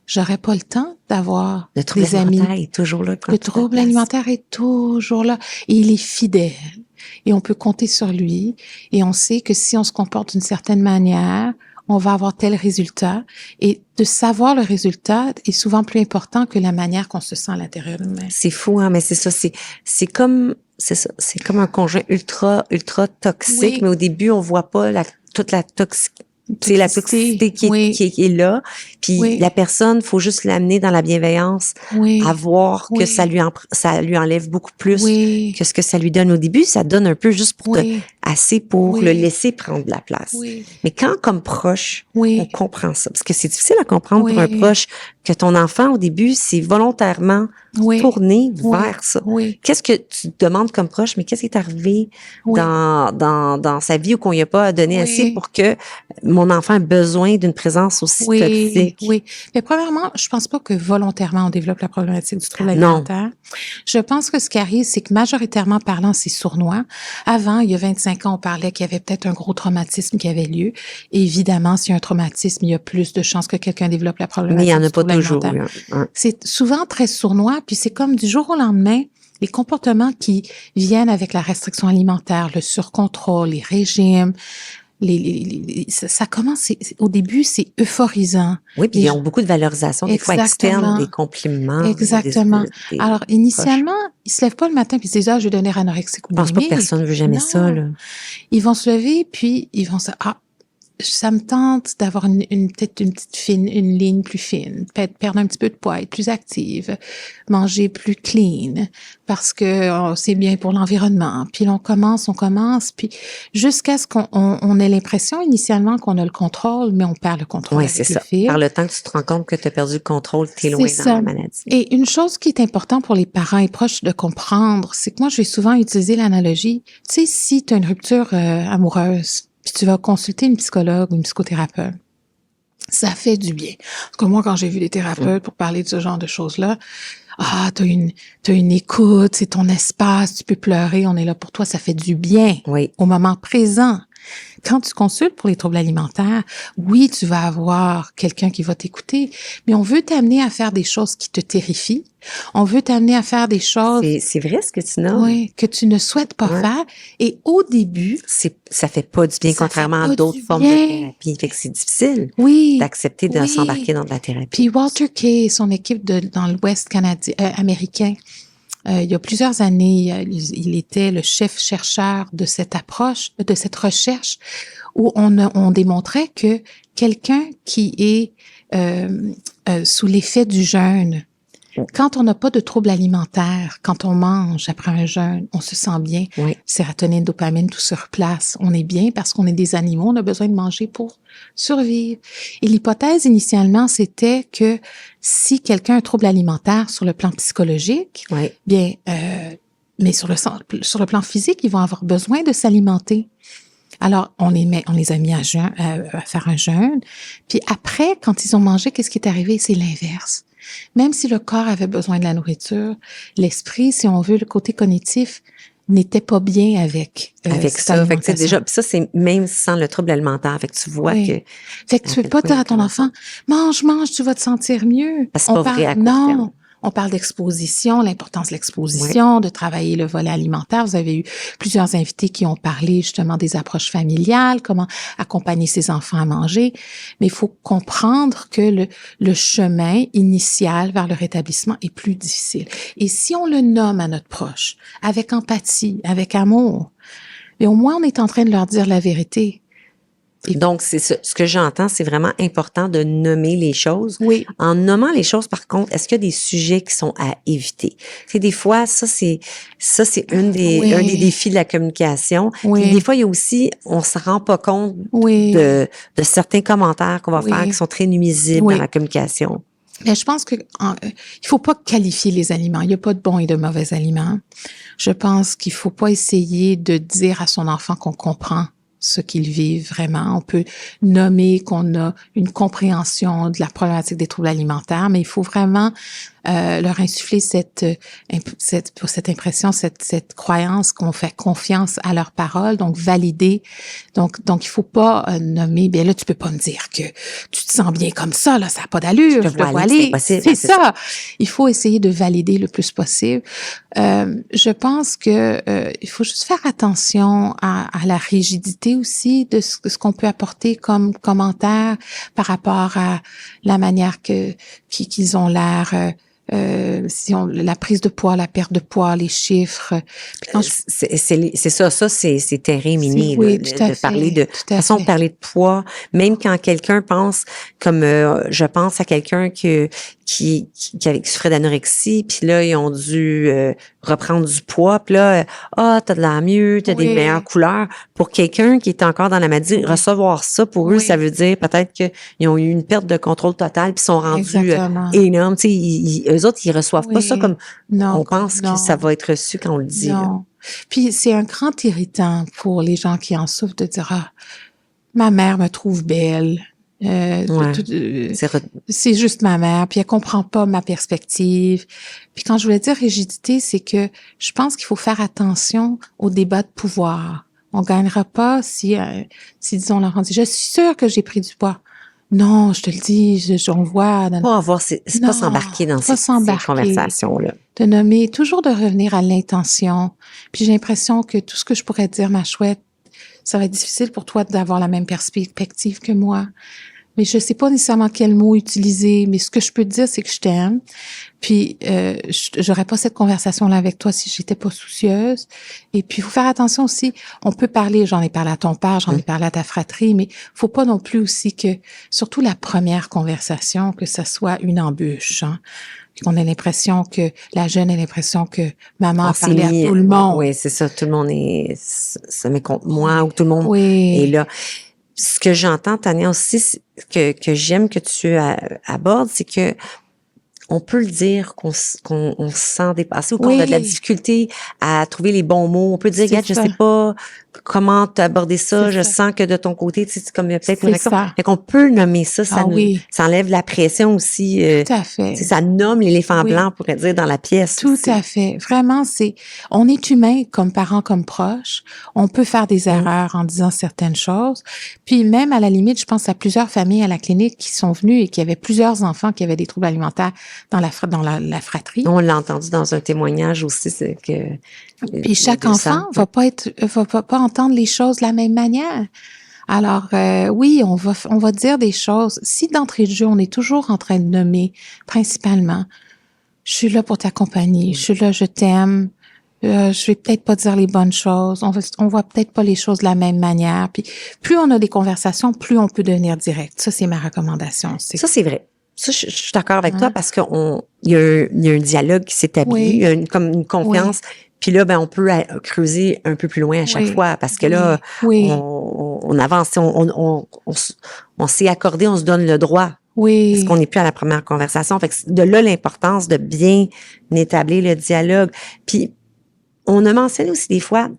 j'aurais pas le temps d'avoir des amis. Le trouble alimentaire est toujours là. Le trouble alimentaire est toujours là. Et il est fidèle. Et on peut compter sur lui. Et on sait que si on se comporte d'une certaine manière, on va avoir tel résultat. Et de savoir le résultat est souvent plus important que la manière qu'on se sent à l'intérieur de nous-mêmes. C'est fou, hein, mais c'est ça. C'est comme un conjoint ultra toxique, mais au début, on voit pas toute la toxicité. C'est la toxicité qui est là. Puis la personne, faut juste l'amener dans la bienveillance, à voir que ça lui enlève beaucoup plus que ce que ça lui donne au début. Ça donne un peu juste pour assez pour le laisser prendre de la place. Mais quand, comme proche, on comprend ça, parce que c'est difficile à comprendre pour un proche que ton enfant, au début, c'est volontairement tourné vers ça. Qu'est-ce que tu te demandes comme proche, mais qu'est-ce qui est arrivé dans sa vie ou qu'on lui a pas donné assez pour que mon enfant a besoin d'une présence aussi toxique? Oui. Mais premièrement, je pense pas que volontairement on développe la problématique du trouble alimentaire. Je pense que ce qui arrive, c'est que majoritairement parlant, c'est sournois. Avant, il y a 25 ans, on parlait qu'il y avait peut-être un gros traumatisme qui avait lieu. Et évidemment, s'il y a un traumatisme, il y a plus de chances que quelqu'un développe la problématique. Mais il y en a pas toujours. C'est souvent très sournois, puis c'est comme du jour au lendemain, les comportements qui viennent avec la restriction alimentaire, le surcontrôle, les régimes, ça commence, au début, c'est euphorisant. Oui, puis ils ont beaucoup de valorisation, des fois externe, des compliments. Exactement. Alors, initialement, ils se lèvent pas le matin puis ils se disent, je vais devenir anorexique ou boulimique. Je pense pas que personne veut jamais ça, là. Ils vont se lever puis ils vont se, ça me tente d'avoir peut-être une petite une ligne plus fine, peut-être perdre un petit peu de poids, être plus active, manger plus clean, parce que c'est bien pour l'environnement. Puis on commence, puis jusqu'à ce qu'on ait l'impression initialement qu'on a le contrôle, mais on perd le contrôle. Oui, c'est ça. Par le temps que tu te rends compte que tu as perdu le contrôle, tu es loin dans la maladie. Et une chose qui est importante pour les parents et proches de comprendre, c'est que moi, je vais souvent utiliser l'analogie. Tu sais, si tu as une rupture amoureuse, puis tu vas consulter une psychologue ou une psychothérapeute, ça fait du bien. Parce que moi, quand j'ai vu des thérapeutes pour parler de ce genre de choses-là, t'as une écoute, c'est ton espace, tu peux pleurer, on est là pour toi, ça fait du bien au moment présent. Quand tu consultes pour les troubles alimentaires, oui, tu vas avoir quelqu'un qui va t'écouter, mais on veut t'amener à faire des choses qui te terrifient. On veut t'amener à faire des choses... C'est vrai ce que tu nommes. Oui, que tu ne souhaites pas faire. Et au début... Ça fait pas du bien, contrairement à d'autres formes de thérapie. Fait que c'est difficile d'accepter de s'embarquer dans de la thérapie. Puis Walter Kay et son équipe dans l'Ouest canadien, américain, il y a plusieurs années, il était le chef chercheur de cette approche, de cette recherche, où on démontrait que quelqu'un qui est sous l'effet du jeûne, quand on n'a pas de troubles alimentaires, quand on mange après un jeûne, on se sent bien. Sérotonine, dopamine, tout se replace. On est bien parce qu'on est des animaux, on a besoin de manger pour survivre. Et l'hypothèse initialement, c'était que si quelqu'un a un trouble alimentaire sur le plan psychologique, bien, mais sur le plan physique, ils vont avoir besoin de s'alimenter. Alors, on les a mis à faire un jeûne. Puis après, quand ils ont mangé, qu'est-ce qui est arrivé? C'est l'inverse. Même si le corps avait besoin de la nourriture, l'esprit, si on veut, le côté cognitif, n'était pas bien avec ça. Fait que déjà, ça, c'est même sans le trouble alimentaire. Fait que tu vois que... Fait que tu peux pas dire à ton enfant, mange, tu vas te sentir mieux. Parce que c'est pas vrai à court terme. On parle d'exposition, l'importance de l'exposition, de travailler le volet alimentaire. Vous avez eu plusieurs invités qui ont parlé justement des approches familiales, comment accompagner ses enfants à manger. Mais il faut comprendre que le chemin initial vers le rétablissement est plus difficile. Et si on le nomme à notre proche, avec empathie, avec amour, mais au moins on est en train de leur dire la vérité. Donc, c'est ce que j'entends, c'est vraiment important de nommer les choses. Oui. En nommant les choses, par contre, est-ce qu'il y a des sujets qui sont à éviter? Tu sais, des fois, ça, c'est un des défis de la communication. Oui. Puis des fois, il y a aussi, on se rend pas compte de certains commentaires qu'on va faire qui sont très nuisibles dans la communication. Mais je pense que il faut pas qualifier les aliments. Il n'y a pas de bons et de mauvais aliments. Je pense qu'il faut pas essayer de dire à son enfant qu'on comprend ce qu'ils vivent vraiment. On peut nommer qu'on a une compréhension de la problématique des troubles alimentaires, mais il faut vraiment leur insuffler cette impression, cette croyance qu'on fait confiance à leurs paroles, donc valider. Donc il faut pas nommer, bien là, tu peux pas me dire que tu te sens bien comme ça, là, ça n'a pas d'allure, je te vois aller. C'est ça. Il faut essayer de valider le plus possible. Je pense que il faut juste faire attention à la rigidité aussi de ce qu'on peut apporter comme commentaire par rapport à la manière qu'ils ont l'air. La prise de poids, la perte de poids, les chiffres. C'est ça, c'est terrain miné, oui, de parler de façon de parler de poids, même quand quelqu'un pense comme je pense à quelqu'un qui souffrait d'anorexie, puis là ils ont dû reprendre du poids, puis là t'as de l'air mieux, t'as des meilleures couleurs. Pour quelqu'un qui est encore dans la maladie, recevoir ça pour eux, ça veut dire peut-être qu'ils ont eu une perte de contrôle total puis sont rendus énormes. Tu sais, eux autres ils reçoivent pas ça comme on pense que ça va être reçu quand on le dit. Non. Puis c'est un grand irritant pour les gens qui en souffrent de dire ma mère me trouve belle. C'est juste ma mère, puis elle comprend pas ma perspective. Puis quand je voulais dire rigidité, c'est que je pense qu'il faut faire attention au débat de pouvoir. On gagnera pas si disons Laurent dit, je suis sûre que j'ai pris du poids. Non, je te le dis, on le voit. C'est pas s'embarquer dans ces conversations-là. De nommer, toujours de revenir à l'intention. Puis j'ai l'impression que tout ce que je pourrais dire, ma chouette, ça va être difficile pour toi d'avoir la même perspective que moi. Mais je sais pas nécessairement quel mot utiliser, mais ce que je peux te dire, c'est que je t'aime. Puis, j'aurais pas cette conversation-là avec toi si j'étais pas soucieuse. Et puis, il faut faire attention aussi. On peut parler, j'en ai parlé à ton père, j'en ai parlé à ta fratrie, mais faut pas non plus aussi que, surtout la première conversation, que ça soit une embûche, hein. Qu'on ait l'impression que, la jeune ait l'impression que maman a parlé à tout le monde. Oui, c'est ça. Tout le monde ça met contre moi ou tout le monde est là. Ce que j'entends, Tania, aussi, que j'aime que tu abordes, c'est que on peut le dire qu'on se sent dépassé ou qu'on a de la difficulté à trouver les bons mots. On peut dire, regarde, je sais pas comment t'aborder ça, je sens que de ton côté, tu sais, comme il y a peut-être une réaction. Fait qu'on peut nommer ça, ça enlève la pression aussi. Tout à fait. Ça nomme l'éléphant blanc, on pourrait dire, dans la pièce. Tout à fait. Vraiment, on est humain comme parents, comme proches. On peut faire des erreurs en disant certaines choses. Puis même, à la limite, je pense à plusieurs familles à la clinique qui sont venues et qui avaient plusieurs enfants qui avaient des troubles alimentaires dans la fratrie. On l'a entendu dans un témoignage aussi, c'est que... Puis chaque enfant va pas entendre les choses de la même manière. Alors oui, on va dire des choses. Si d'entrée de jeu, on est toujours en train de nommer, principalement, je suis là pour t'accompagner, je suis là, je t'aime, je vais peut-être pas dire les bonnes choses, on voit peut-être pas les choses de la même manière. Puis plus on a des conversations, plus on peut devenir direct. Ça, c'est ma recommandation. Ça, c'est vrai. Ça, je suis d'accord avec toi parce qu'il y a un dialogue qui s'établit, il y a comme une confiance. Puis là, on peut creuser un peu plus loin à chaque fois parce que là, on avance, on s'est accordé, on se donne le droit. Oui. Parce qu'on n'est plus à la première conversation. Fait que de là, l'importance de bien établir le dialogue. Puis, on a mentionné aussi des fois,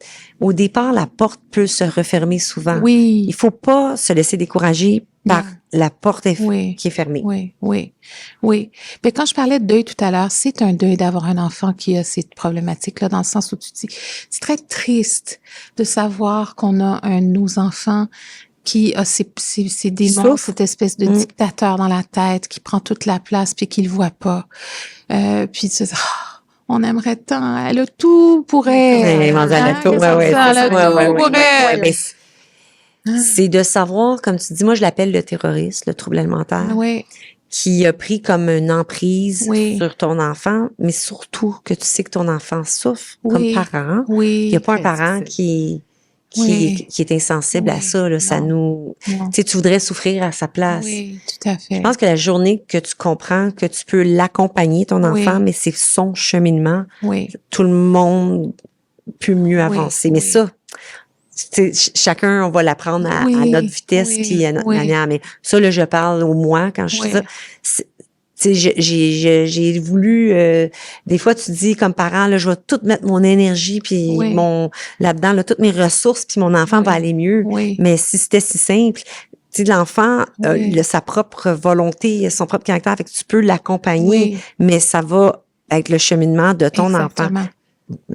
au départ, la porte peut se refermer souvent. Oui. Il faut pas se laisser décourager par la porte qui est fermée. Oui. Mais quand je parlais de deuil tout à l'heure, c'est un deuil d'avoir un enfant qui a cette problématique-là, dans le sens où tu dis, c'est très triste de savoir qu'on a un de nos enfants qui a ces démons, cette espèce de dictateur dans la tête qui prend toute la place puis qui le voit pas. Puis tu dis, on aimerait tant, elle a tout pour elle. Elle a tout pour elle. C'est de savoir, comme tu dis, moi je l'appelle le terroriste, le trouble alimentaire, qui a pris comme une emprise sur ton enfant, mais surtout que tu sais que ton enfant souffre comme parent. Il n'y a pas un parent qui est insensible à ça. Là, ça nous, tu voudrais souffrir à sa place. Oui, tout à fait. Je pense que la journée que tu comprends que tu peux l'accompagner, ton enfant, mais c'est son cheminement, tout le monde peut mieux avancer. Mais ça, chacun, on va l'apprendre à notre vitesse puis à notre manière. Mais ça, là, je parle au moi quand je dis ça. J'ai voulu, des fois tu dis comme parent, là, je vais tout mettre mon énergie puis là-dedans, là, toutes mes ressources puis mon enfant va aller mieux. Mais si c'était si simple, tu sais, l'enfant il a sa propre volonté, son propre caractère, fait que tu peux l'accompagner, mais ça va avec le cheminement de ton enfant.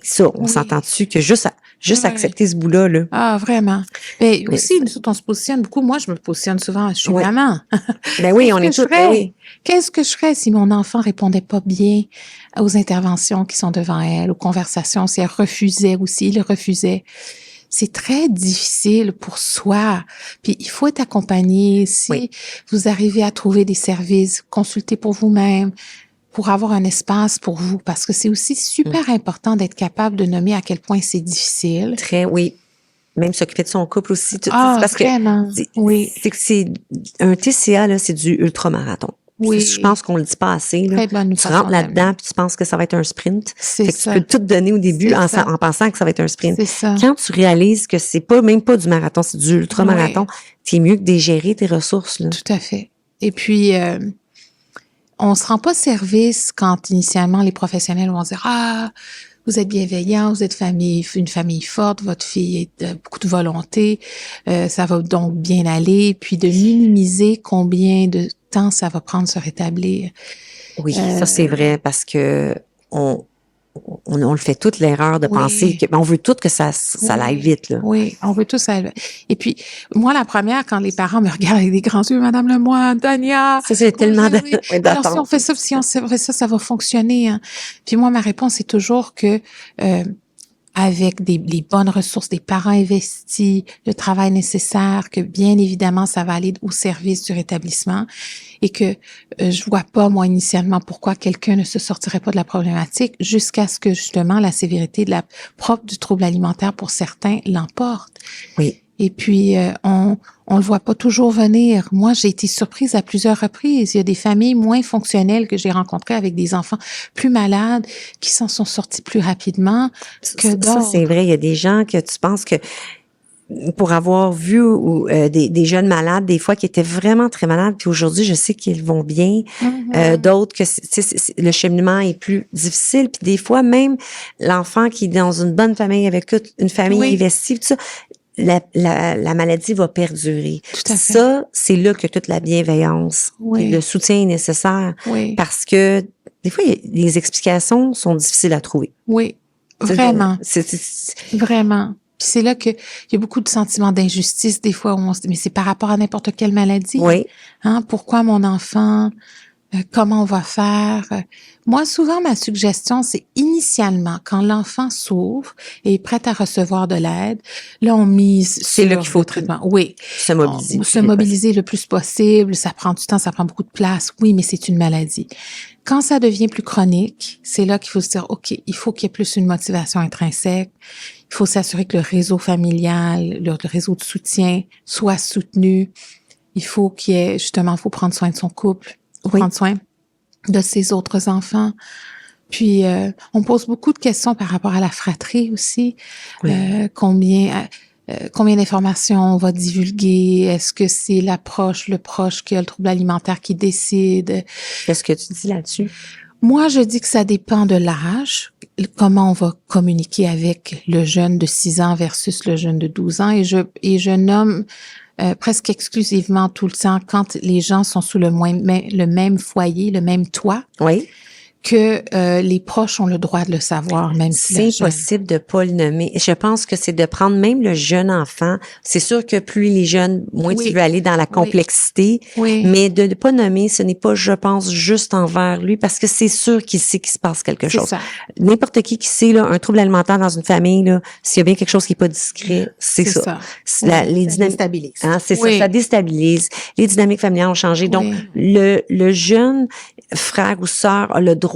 Ça, on s'entend dessus que juste accepter ce bout-là, là. Ah, vraiment. Mais aussi, nous autres, on se positionne beaucoup. Moi, je me positionne souvent, je suis maman. Ben oui, on est toutes. Qu'est-ce que je ferais si mon enfant répondait pas bien aux interventions qui sont devant elle, aux conversations, si elle refusait ou s'il refusait? C'est très difficile pour soi. Puis, il faut être accompagné. Si vous arrivez à trouver des services, consultez pour vous-même, pour avoir un espace pour vous, parce que c'est aussi super important d'être capable de nommer à quel point c'est difficile. Très, même s'occuper de son couple aussi. Parce vraiment. C'est que c'est un TCA, là, c'est du ultramarathon. Je pense qu'on le dit pas assez, là. Tu rentres là-dedans puis tu penses que ça va être un sprint. Fait que tu peux tout donner au début en pensant que ça va être un sprint. C'est ça. Quand tu réalises que c'est même pas du marathon, c'est du ultramarathon, c'est mieux que de gérer tes ressources, là. Tout à fait. Et puis, on se rend pas service quand initialement les professionnels vont dire vous êtes bienveillant, vous êtes une famille forte, votre fille a beaucoup de volonté, ça va donc bien aller, puis de minimiser combien de temps ça va prendre de se rétablir. Oui, ça c'est vrai parce que on le fait toute l'erreur de penser que on veut tout que ça aille vite, là. Oui, on veut tout ça. Et puis moi la première, quand les parents me regardent avec des grands yeux, Madame Lemoine, Tania, ça c'est tellement alors si on fait ça, ça va fonctionner. Hein. Puis moi ma réponse est toujours que avec les bonnes ressources, des parents investis, le travail nécessaire, que bien évidemment, ça va aller au service du rétablissement et que je vois pas, moi, initialement, pourquoi quelqu'un ne se sortirait pas de la problématique jusqu'à ce que, justement, la sévérité propre du trouble alimentaire pour certains l'emporte. Oui. Et puis, on le voit pas toujours venir. Moi, j'ai été surprise à plusieurs reprises. Il y a des familles moins fonctionnelles que j'ai rencontrées avec des enfants plus malades qui s'en sont sortis plus rapidement que d'autres. Ça, c'est vrai. Il y a des gens que tu penses que pour avoir vu des jeunes malades, des fois qui étaient vraiment très malades, puis aujourd'hui, je sais qu'ils vont bien. D'autres que le cheminement est plus difficile. Puis des fois, même l'enfant qui est dans une bonne famille avec une famille investie, tout ça, la maladie va perdurer. Tout à fait. Ça, c'est là que toute la bienveillance, le soutien est nécessaire. Parce que des fois, les explications sont difficiles à trouver. Oui, vraiment. Vraiment. Puis c'est là que il y a beaucoup de sentiments d'injustice des fois où on se dit mais c'est par rapport à n'importe quelle maladie. Oui. Hein, pourquoi mon enfant comment on va faire? Moi, souvent, ma suggestion, c'est initialement, quand l'enfant s'ouvre et est prêt à recevoir de l'aide, là, on mise sur là qu'il faut le traitement. Oui. Se mobiliser. Se mobiliser le plus possible. Ça prend du temps, ça prend beaucoup de place. Oui, mais c'est une maladie. Quand ça devient plus chronique, c'est là qu'il faut se dire, OK, il faut qu'il y ait plus une motivation intrinsèque. Il faut s'assurer que le réseau familial, le réseau de soutien soit soutenu. Il faut qu'il y ait, justement, il faut prendre soin de son couple. Prendre soin de ses autres enfants. Puis, on pose beaucoup de questions par rapport à la fratrie aussi. Oui. Combien d'informations on va divulguer? Est-ce que c'est le proche qui a le trouble alimentaire qui décide? Qu'est-ce que tu dis là-dessus? Moi, je dis que ça dépend de l'âge, comment on va communiquer avec le jeune de 6 ans versus le jeune de 12 ans. Et je nomme presque exclusivement tout le temps quand les gens sont sous le même foyer, le même toit. Oui. que les proches ont le droit de le savoir, même si c'est impossible de pas le nommer. Je pense que c'est de prendre même le jeune enfant. C'est sûr que plus il est jeune, moins tu veux aller dans la complexité. Oui. Mais de ne pas nommer, ce n'est pas, je pense, juste envers lui, parce que c'est sûr qu'il sait qu'il se passe quelque chose. Ça. N'importe qui sait, là, un trouble alimentaire dans une famille, là, s'il y a bien quelque chose qui est pas discret, c'est ça. Les dynamiques, déstabilise. Hein, c'est ça déstabilise. Les dynamiques familiales ont changé. Donc, le jeune frère ou sœur a le droit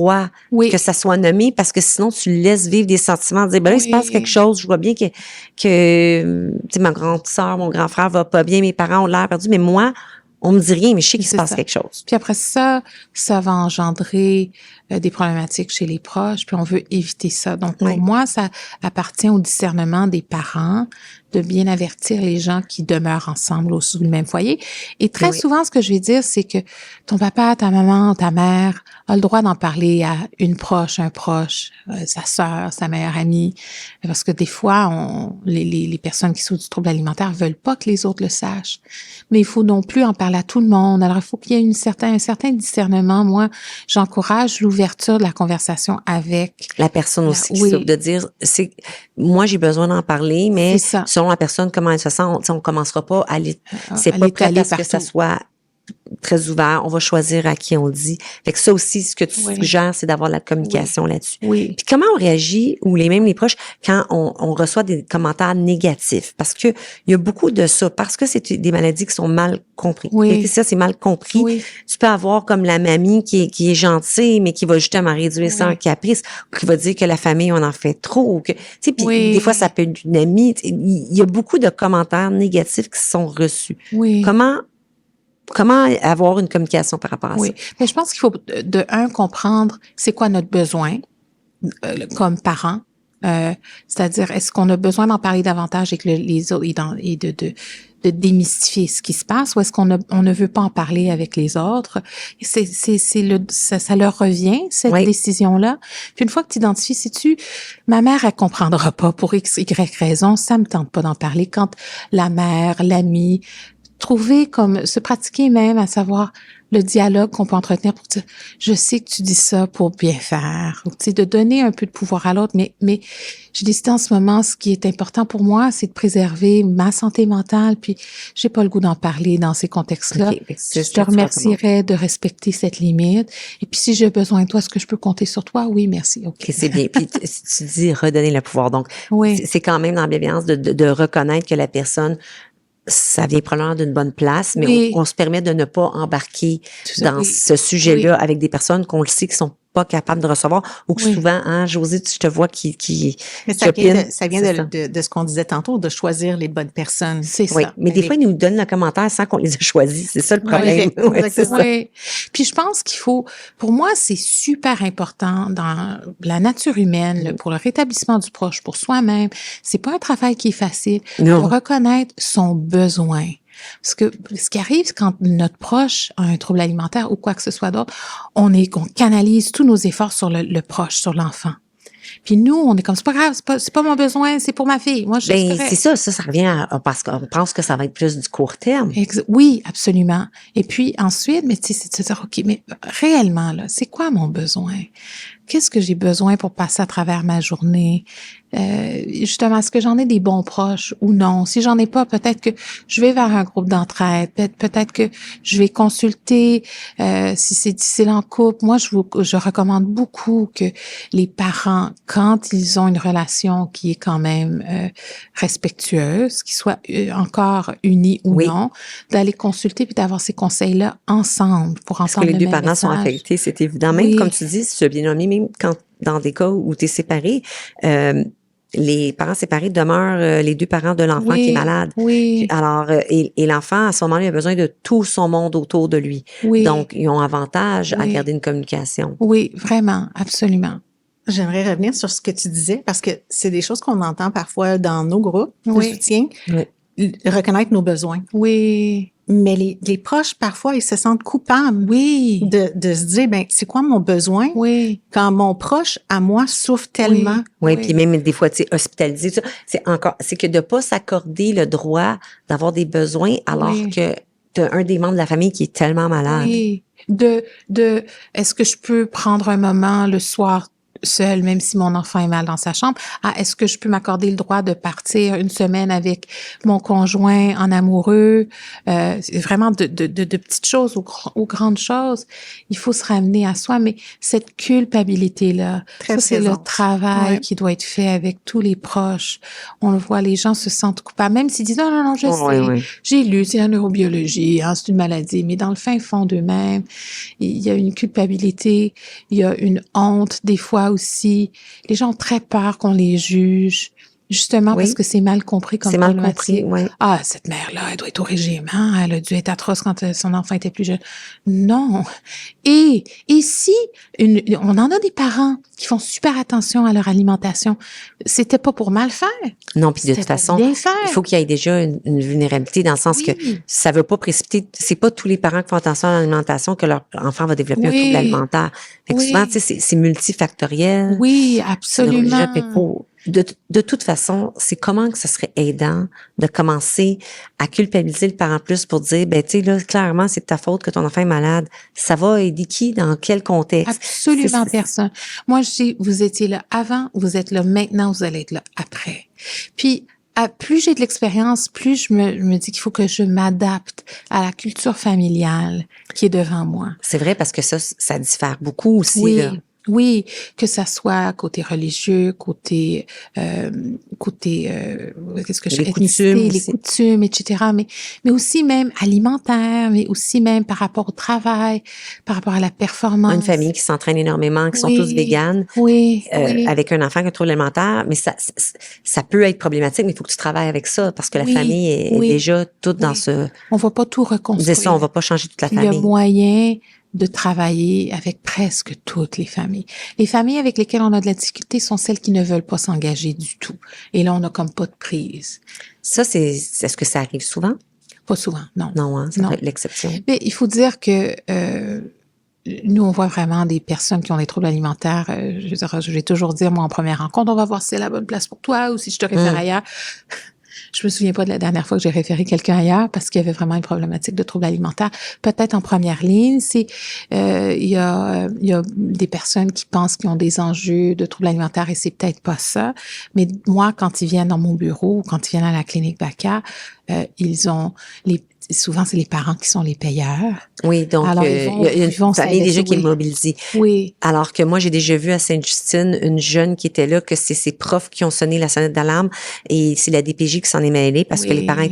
que ça soit nommé, parce que sinon tu laisses vivre des sentiments, dire là il se passe quelque chose, je vois bien que tu sais, ma grande sœur, mon grand frère va pas bien, mes parents ont l'air perdus, mais moi on me dit rien, mais je sais qu'il se passe quelque chose. Puis après ça va engendrer des problématiques chez les proches, puis on veut éviter ça. Donc pour moi, ça appartient au discernement des parents de bien avertir les gens qui demeurent ensemble sous le même foyer. Et très souvent, ce que je vais dire, c'est que ton papa, ta maman, ta mère a le droit d'en parler à une proche, un proche, sa sœur, sa meilleure amie, parce que des fois, les personnes qui souffrent du trouble alimentaire veulent pas que les autres le sachent. Mais il faut non plus en parler à tout le monde. Alors, il faut qu'il y ait un certain discernement. Moi, j'encourage l'ouverture de la conversation avec la personne aussi, de dire, moi, j'ai besoin d'en parler, mais selon la personne, comment elle se sent, on commencera pas à aller, c'est pas prêt à ce que ça soit très ouvert, on va choisir à qui on le dit. Fait que ça aussi, ce que tu suggères, c'est d'avoir de la communication là-dessus. Oui. Puis comment on réagit, ou les proches, quand on reçoit des commentaires négatifs? Parce que il y a beaucoup de ça, parce que c'est des maladies qui sont mal comprises. Oui. Ça, c'est mal compris. Oui. Tu peux avoir comme la mamie qui est gentille, mais qui va justement réduire ça en caprice, ou qui va dire que la famille, on en fait trop, ou que, tu sais, puis des fois, ça peut être une amie. Il y a beaucoup de commentaires négatifs qui sont reçus. Oui. Comment avoir une communication par rapport à ça? Mais je pense qu'il faut comprendre c'est quoi notre besoin comme parents. C'est-à-dire, est-ce qu'on a besoin d'en parler davantage avec les autres et de démystifier ce qui se passe, ou est-ce qu'on ne veut pas en parler avec les autres? Ça leur revient, cette décision-là. Puis une fois que tu identifies, ma mère, elle comprendra pas pour X, Y raison, ça me tente pas d'en parler. Quand la mère, l'amie, se pratiquer même à savoir le dialogue qu'on peut entretenir pour dire, je sais que tu dis ça pour bien faire, tu sais, de donner un peu de pouvoir à l'autre, mais j'ai décidé en ce moment, ce qui est important pour moi, c'est de préserver ma santé mentale, puis j'ai pas le goût d'en parler dans ces contextes-là. Je te remercierais de respecter cette limite, et puis si j'ai besoin de toi, est-ce que je peux compter sur toi? Oui, merci. OK. C'est bien. Puis tu dis redonner le pouvoir, donc c'est quand même dans la bienveillance de reconnaître que la personne, ça vient probablement d'une bonne place, mais on se permet de ne pas embarquer dans ce sujet-là avec des personnes qu'on le sait qui sont pas capables de recevoir, ou que souvent, Josée, je te vois mais ça vient de ce qu'on disait tantôt, de choisir les bonnes personnes. C'est ça. Mais des fois, ils nous donnent le commentaire sans qu'on les ait choisis. C'est ça le problème. Puis je pense pour moi, c'est super important dans la nature humaine, pour le rétablissement du proche, pour soi-même. C'est pas un travail qui est facile. De reconnaître son besoin. Parce que ce qui arrive quand notre proche a un trouble alimentaire ou quoi que ce soit d'autre, on canalise tous nos efforts sur le proche, sur l'enfant. Puis nous, on est comme, c'est pas grave, c'est pas mon besoin, c'est pour ma fille. Moi, c'est ça revient parce qu'on pense que ça va être plus du court terme. Oui, absolument. Et puis ensuite, mais tu sais, c'est de se dire, OK, mais réellement, là, c'est quoi mon besoin? Qu'est-ce que j'ai besoin pour passer à travers ma journée? Justement, est-ce que j'en ai des bons proches ou non? Si j'en ai pas, peut-être que je vais vers un groupe d'entraide. Peut-être que je vais consulter si c'est difficile en couple. Moi, je recommande beaucoup que les parents, quand ils ont une relation qui est quand même respectueuse, qui soit encore unie ou non, d'aller consulter puis d'avoir ces conseils-là ensemble pour entendre le même message. Parce que les deux parents sont affectés, c'est évident. Même comme tu dis, si tu as bien nommé, même quand dans des cas où tu es séparé, les parents séparés demeurent les deux parents de l'enfant qui est malade. Oui. Alors, et l'enfant, à ce moment-là, il a besoin de tout son monde autour de lui. Donc, ils ont avantage à garder une communication. Oui, vraiment, absolument. J'aimerais revenir sur ce que tu disais, parce que c'est des choses qu'on entend parfois dans nos groupes de soutien. Reconnaître nos besoins. Oui. Mais les proches, parfois, ils se sentent coupables. Oui. De se dire, c'est quoi mon besoin? Oui. Quand mon proche, à moi, souffre tellement. Oui, puis même des fois, tu sais, hospitalisé, c'est que de pas s'accorder le droit d'avoir des besoins alors que t'as un des membres de la famille qui est tellement malade. Oui. Est-ce que je peux prendre un moment le soir seul, même si mon enfant est mal dans sa chambre? Est-ce que je peux m'accorder le droit de partir une semaine avec mon conjoint en amoureux? C'est vraiment de petites choses aux grandes choses. Il faut se ramener à soi, mais cette culpabilité-là, ça, c'est le travail qui doit être fait avec tous les proches. On le voit, les gens se sentent coupables, même s'ils disent non, je sais, j'ai lu, c'est la neurobiologie, c'est une maladie, mais dans le fin fond d'eux-mêmes, il y a une culpabilité, il y a une honte, des fois aussi. Les gens ont très peur qu'on les juge, justement parce que c'est mal compris comme problématique. C'est mal compris, oui. Cette mère-là, elle doit être au régime, elle a dû être atroce quand son enfant était plus jeune. Non. Et si on en a des parents qui font super attention à leur alimentation, c'était pas pour mal faire. Non, puis de toute façon, il faut qu'il y ait déjà une vulnérabilité dans le sens que ça veut pas précipiter. C'est pas tous les parents qui font attention à l'alimentation que leur enfant va développer un trouble alimentaire. Fait que souvent, tu sais, c'est multifactoriel. Oui, absolument. De toute façon, c'est comment que ça serait aidant de commencer à culpabiliser le parent plus pour dire, tu sais, là, clairement, c'est de ta faute que ton enfant est malade. Ça va aider qui? Dans quel contexte? Absolument personne. Moi, je dis, vous étiez là avant, vous êtes là maintenant, vous allez être là après. Puis, plus j'ai de l'expérience, plus je me dis qu'il faut que je m'adapte à la culture familiale qui est devant moi. C'est vrai parce que ça diffère beaucoup aussi. Oui. Là. Oui, que ça soit côté religieux, côté qu'est-ce que les coutumes, etc. Mais aussi même alimentaire, mais aussi même par rapport au travail, par rapport à la performance. Une famille qui s'entraîne énormément, qui sont tous véganes, avec un enfant qui a un trouble alimentaire, mais ça peut être problématique, mais il faut que tu travailles avec ça parce que la famille est déjà toute dans ce. On va pas tout reconstruire. C'est ça, on va pas changer toute la famille. Il y a moyen de travailler avec presque toutes les familles. Les familles avec lesquelles on a de la difficulté sont celles qui ne veulent pas s'engager du tout. Et là, on a comme pas de prise. Ça, est-ce que ça arrive souvent? Pas souvent, non. Non, ça peut être l'exception. Mais il faut dire que nous, on voit vraiment des personnes qui ont des troubles alimentaires. Je vais toujours dire, moi, en première rencontre, on va voir si c'est la bonne place pour toi ou si je te réfère ailleurs. Je me souviens pas de la dernière fois que j'ai référé quelqu'un ailleurs parce qu'il y avait vraiment une problématique de troubles alimentaires. Peut-être en première ligne, il y a des personnes qui pensent qu'ils ont des enjeux de troubles alimentaires et c'est peut-être pas ça. Mais moi, quand ils viennent dans mon bureau, quand ils viennent à la clinique Baca, souvent, c'est les parents qui sont les payeurs. Oui, donc il y a une famille déjà qui est mobilisée. Oui. Alors que moi, j'ai déjà vu à Sainte-Justine une jeune qui était là, que c'est ses profs qui ont sonné la sonnette d'alarme et c'est la DPJ qui s'en est mêlée parce que les parents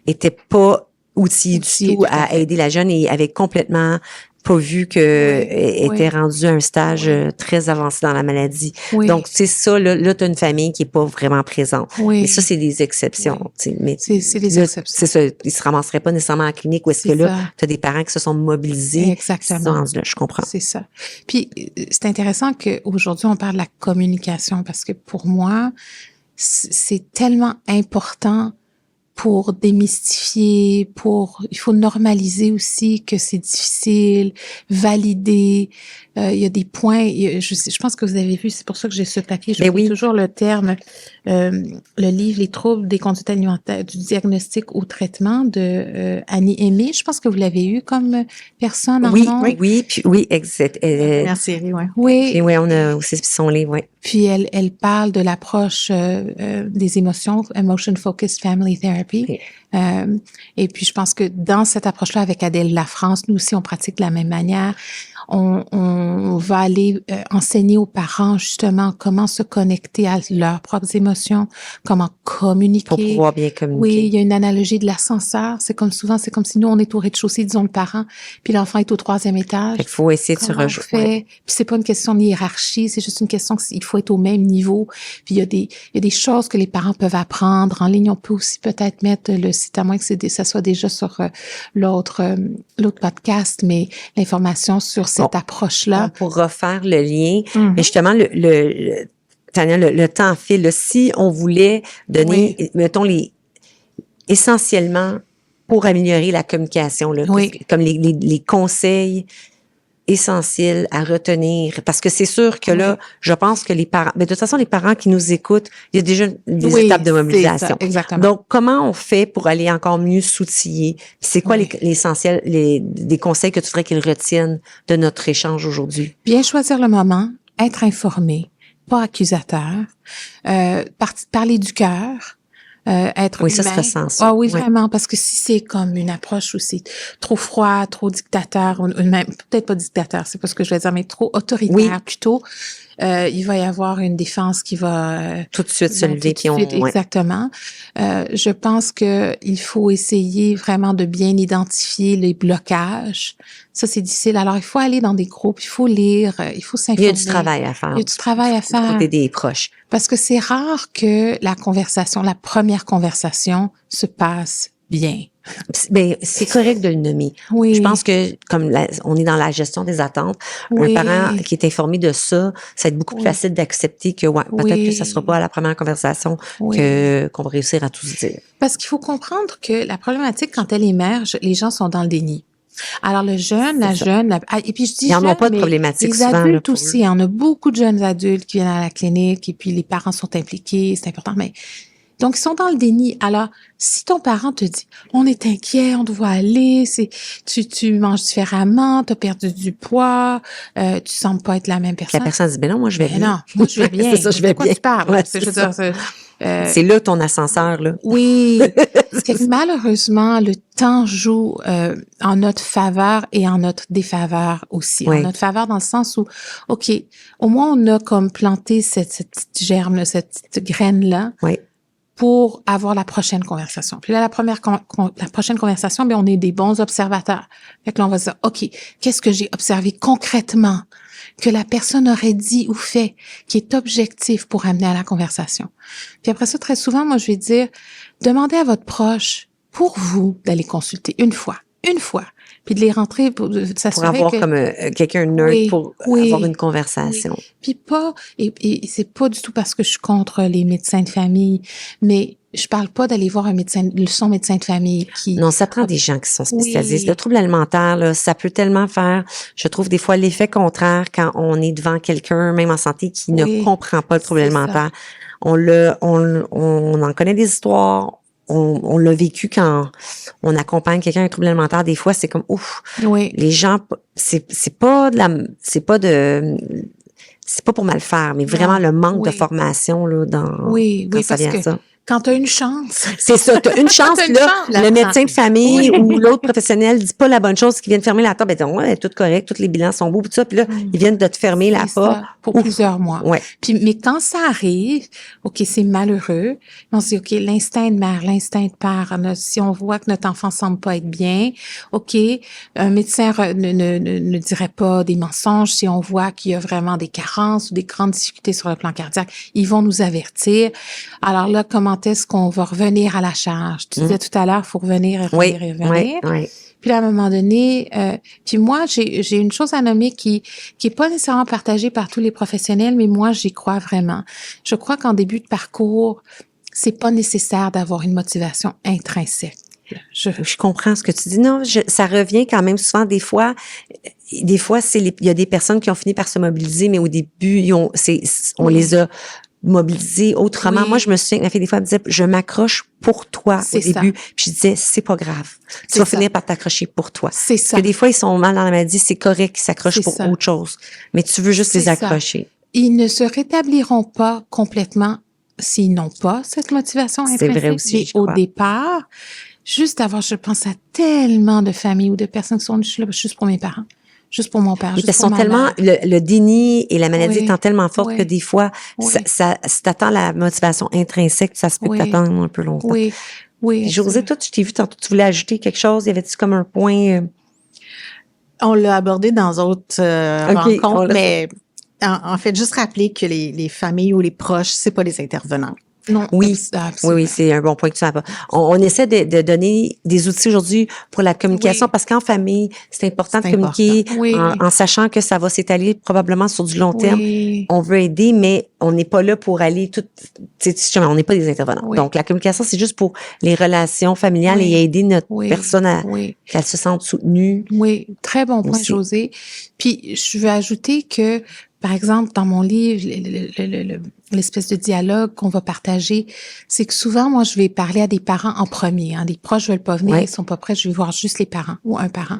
étaient pas outillés du tout à aider la jeune et avaient complètement pas vu que était rendue à un stage très avancé dans la maladie. Oui. Donc, c'est ça, là t'as une famille qui est pas vraiment présente. Oui. Mais ça, c'est des exceptions. Oui. Mais c'est des exceptions. C'est ça, ils se ramasseraient pas nécessairement à la clinique où est-ce que là, t'as des parents qui se sont mobilisés. Exactement. Là, je comprends. C'est ça. Puis, c'est intéressant qu'aujourd'hui, on parle de la communication parce que pour moi, c'est tellement important pour démystifier, il faut normaliser aussi que c'est difficile, valider. Il y a des points, je pense que vous avez vu, c'est pour ça que j'ai ce papier, je dis toujours le terme, le livre Les troubles des conduites alimentaires, du diagnostic au traitement de Annie Aimé. Je pense que vous l'avez eu comme personne en nom. Oui, exact. Première série, Oui. Puis on a aussi son livre, oui. Puis elle parle de l'approche des émotions, Emotion Focused Family Therapy. Oui. Et puis je pense que dans cette approche-là, avec Adèle Lafrance, nous aussi on pratique de la même manière. On va aller enseigner aux parents justement comment se connecter à leurs propres émotions, comment communiquer. Pour pouvoir bien communiquer. Oui, il y a une analogie de l'ascenseur. C'est comme si nous on est au rez-de-chaussée, disons le parent, puis l'enfant est au 3e étage. Il faut essayer de se rejoindre. Puis c'est pas une question de hiérarchie, c'est juste une question qu'il faut être au même niveau. Puis il y a des choses que les parents peuvent apprendre en ligne. On peut aussi peut-être mettre le site, à moins que ça soit déjà sur l'autre podcast, mais l'information sur cette approche-là. Pour refaire le lien, mais justement, Tania, le temps file. Là, si on voulait donner, mettons, essentiellement, pour améliorer la communication, là, comme les conseils essentiel à retenir? Parce que c'est sûr que là, je pense que les parents, mais de toute façon, les parents qui nous écoutent, il y a déjà des étapes de mobilisation. Ça, exactement. Donc, comment on fait pour aller encore mieux s'outiller? C'est quoi l'essentiel, des conseils que tu voudrais qu'ils retiennent de notre échange aujourd'hui? Bien choisir le moment, être informé, pas accusateur, parler du cœur, être oui, humain. ça fait sens. Ah oui, vraiment, parce que si c'est comme une approche où c'est trop froid, trop dictateur, ou même peut-être pas dictateur, c'est pas ce que je vais dire, mais trop autoritaire plutôt, il va y avoir une défense qui va tout de suite se lever. Exactement. Je pense que il faut essayer vraiment de bien identifier les blocages. Ça, c'est difficile. Alors, il faut aller dans des groupes, il faut lire, il faut s'informer. Il y a du travail à faire. Il y a du travail à faire. Côté des proches. Parce que c'est rare que la première conversation se passe bien. Ben, c'est correct de le nommer. Oui. Je pense que comme on est dans la gestion des attentes, un parent qui est informé de ça, ça va être beaucoup plus facile d'accepter que peut-être que ça sera pas à la première conversation qu'on va réussir à tout se dire. Parce qu'il faut comprendre que la problématique quand elle émerge, les gens sont dans le déni. Alors le jeune, et puis je dis ils n'en jeune, ont pas de mais problématique les souvent, adultes là, aussi, il y en a beaucoup de jeunes adultes qui viennent à la clinique et puis les parents sont impliqués, c'est important, mais donc, ils sont dans le déni. Alors, si ton parent te dit, on est inquiet, on doit aller, tu manges différemment, tu as perdu du poids, tu sembles pas être la même personne. La personne dit, ben non, moi, je vais bien. Non, moi, je vais bien. C'est ça, je vais bien. Tu parles? Ouais, c'est là ton ascenseur, là. Oui. C'est que malheureusement, le temps joue en notre faveur et en notre défaveur aussi. En notre faveur dans le sens où, OK, au moins, on a comme planté cette petite germe, cette petite graine-là. Oui. Pour avoir la prochaine conversation. Puis là, la prochaine conversation, bien, on est des bons observateurs. Fait que là, on va se dire, OK, qu'est-ce que j'ai observé concrètement que la personne aurait dit ou fait qui est objectif pour amener à la conversation. Puis après ça, très souvent, moi, je vais dire, demandez à votre proche pour vous d'aller consulter une fois, puis de les rentrer pour s'assurer pour avoir que, comme quelqu'un neutre pour avoir une conversation. Oui. Puis pas et c'est pas du tout parce que je suis contre les médecins de famille, mais je parle pas d'aller voir son médecin de famille qui... Non, ça prend des gens qui sont spécialisés. Le trouble alimentaire, là, ça peut tellement faire, je trouve, des fois, l'effet contraire quand on est devant quelqu'un, même en santé, qui ne comprend pas le trouble alimentaire. On en connaît des histoires. On l'a vécu quand on accompagne quelqu'un avec un trouble alimentaire. Des fois, c'est comme ouf. Oui. Les gens, c'est pas pour mal faire, mais vraiment le manque de formation là quand ça vient à ça. Quand tu as une chance. C'est ça, tu as une chance, là, le médecin de famille ou l'autre professionnel dit pas la bonne chose, qui vient de fermer la porte, ben ouais, tout correct, tous les bilans sont beaux, tout ça, puis là, ils viennent de te fermer la porte. Pour plusieurs mois. Ouais. Puis, mais quand ça arrive, OK, c'est malheureux, on se dit, OK, l'instinct de mère, l'instinct de père, si on voit que notre enfant semble pas être bien, OK, un médecin ne dirait pas des mensonges si on voit qu'il y a vraiment des carences ou des grandes difficultés sur le plan cardiaque. Ils vont nous avertir. Alors là, comment est-ce qu'on va revenir à la charge? Tu disais tout à l'heure, il faut revenir et revenir et revenir. Oui. Puis là, à un moment donné, puis moi, j'ai une chose à nommer qui est pas nécessairement partagée par tous les professionnels, mais moi, j'y crois vraiment. Je crois qu'en début de parcours, c'est pas nécessaire d'avoir une motivation intrinsèque. Je comprends ce que tu dis. Non, ça revient quand même souvent des fois, il y a des personnes qui ont fini par se mobiliser, mais au début, on les a mobilisés autrement. Moi, je me souviens que ma fille, des fois, elle me disait, je m'accroche pour toi au début. Puis je disais, c'est pas grave. Tu vas finir par t'accrocher pour toi. C'est ça. Parce que des fois, ils sont mal dans la maladie, c'est correct, ils s'accrochent pour autre chose. Mais tu veux juste les accrocher. Ils ne se rétabliront pas complètement s'ils n'ont pas cette motivation intrinsèque. C'est vrai aussi, au départ, juste d'avoir, je pense à tellement de familles ou de personnes qui sont juste pour mes parents. Juste pour mon père. Ils sont tellement, le déni et la maladie étant tellement forte que des fois, si t'attends la motivation intrinsèque, ça se peut que t'attends un peu longtemps. Oui. Josée, toi, je t'ai vu tantôt, tu voulais ajouter quelque chose? Y avait-tu comme un point? On l'a abordé dans d'autres rencontres, mais en fait, juste rappeler que les familles ou les proches, c'est pas les intervenants. Non, Oui, absolument. oui, c'est un bon point que tu as. On essaie de donner des outils aujourd'hui pour la communication parce qu'en famille, c'est important de communiquer en sachant que ça va s'étaler probablement sur du long terme. On veut aider, mais on n'est pas là pour aller tout, on n'est pas des intervenants. Donc, la communication, c'est juste pour les relations familiales et aider notre personne à qu'elle se sente soutenue. Oui, très bon point, Josée. Puis, je veux ajouter que, par exemple, dans mon livre, l'espèce de dialogue qu'on va partager, c'est que souvent, moi, je vais parler à des parents en premier. Hein, des proches veulent pas venir, ils sont pas prêts, je vais voir juste les parents ou un parent.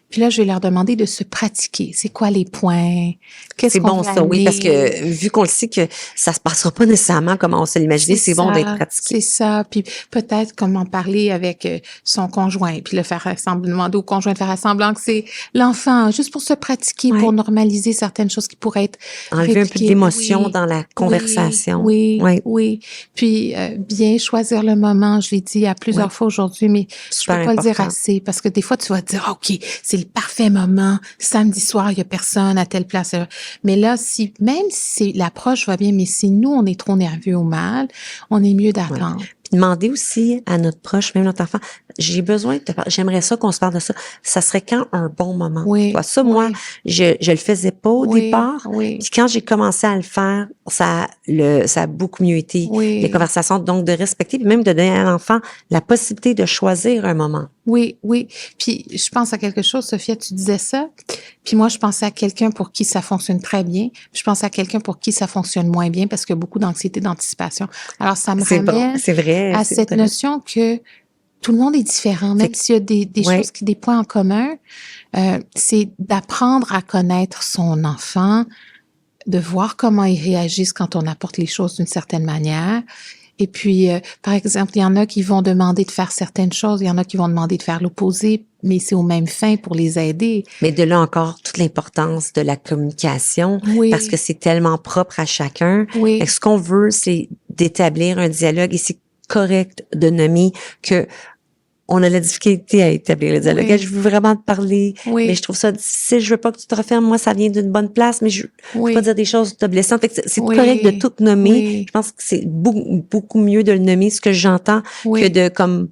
Puis là, je vais leur demander de se pratiquer. C'est quoi les points? Qu'est-ce qu'on bon, veut ça, amener? oui, parce que vu qu'on le sait que ça se passera pas nécessairement comme on se l'imaginait, c'est bon d'être pratiqué. C'est ça. Puis peut-être comment parler avec son conjoint, puis le faire semblant, demander au conjoint de faire semblant que c'est l'enfant, juste pour se pratiquer, pour normaliser certaines choses qui pourraient être enlever un peu d'émotion dans la conversation. Oui. Puis bien choisir le moment. Je l'ai dit à plusieurs fois aujourd'hui, mais je peux pas le dire assez parce que des fois tu vas te dire OK, c'est le parfait moment. Samedi soir, il y a personne à telle place. Mais là, même si l'approche va bien, mais si nous, on est trop nerveux ou mal, on est mieux d'attendre. Puis demander aussi à notre proche, même notre enfant, j'ai besoin de te parler, j'aimerais ça qu'on se parle de ça. Ça serait quand un bon moment? Toi, ça, moi, je le faisais pas au départ. Puis quand j'ai commencé à le faire, ça a beaucoup mieux été. Les conversations, donc de respecter, puis même de donner à l'enfant la possibilité de choisir un moment. Oui. Puis je pense à quelque chose, Sophia, tu disais ça. Puis moi, je pensais à quelqu'un pour qui ça fonctionne très bien. Puis je pense à quelqu'un pour qui ça fonctionne moins bien parce qu'il y a beaucoup d'anxiété, d'anticipation. Alors, ça me ramène à cette notion que tout le monde est différent, même s'il y a des choses, des points en commun. C'est d'apprendre à connaître son enfant, de voir comment ils réagissent quand on apporte les choses d'une certaine manière. Et puis, par exemple, il y en a qui vont demander de faire certaines choses, il y en a qui vont demander de faire l'opposé, mais c'est aux mêmes fins pour les aider. Mais de là encore, toute l'importance de la communication, parce que c'est tellement propre à chacun. Et ce qu'on veut, c'est d'établir un dialogue, et c'est correct de nommer que on a la difficulté à établir le dialogue. Je veux vraiment te parler, mais je trouve ça difficile. Je veux pas que tu te refermes. Moi, ça vient d'une bonne place, mais je veux pas dire des choses de blessantes. C'est correct de tout nommer. Je pense que c'est beaucoup mieux de le nommer, ce que j'entends, que de comme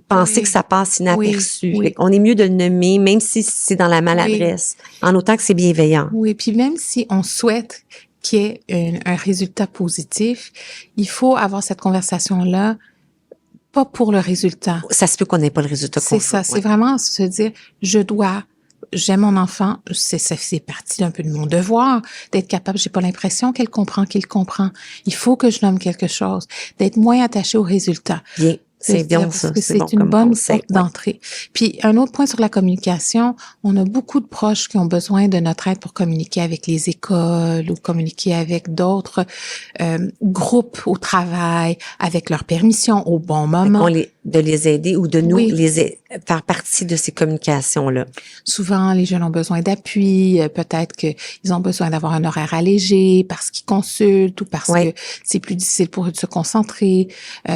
penser que ça passe inaperçu. On est mieux de le nommer, même si c'est dans la maladresse, en autant que c'est bienveillant. Oui, puis même si on souhaite qu'il y ait un résultat positif, il faut avoir cette conversation-là pas pour le résultat. Ça se peut qu'on n'ait pas le résultat qu'on veut. C'est ça, c'est vraiment se dire, j'aime mon enfant, c'est partie d'un peu de mon devoir, d'être capable, j'ai pas l'impression qu'il comprend. Il faut que je nomme quelque chose, d'être moins attaché au résultat. Bien. C'est bien ça. C'est une bonne porte d'entrée. Puis, un autre point sur la communication, on a beaucoup de proches qui ont besoin de notre aide pour communiquer avec les écoles ou communiquer avec d'autres groupes au travail, avec leur permission au bon moment. De les aider ou de nous faire partie de ces communications-là. Souvent, les jeunes ont besoin d'appui. Peut-être qu'ils ont besoin d'avoir un horaire allégé parce qu'ils consultent ou parce que c'est plus difficile pour eux de se concentrer.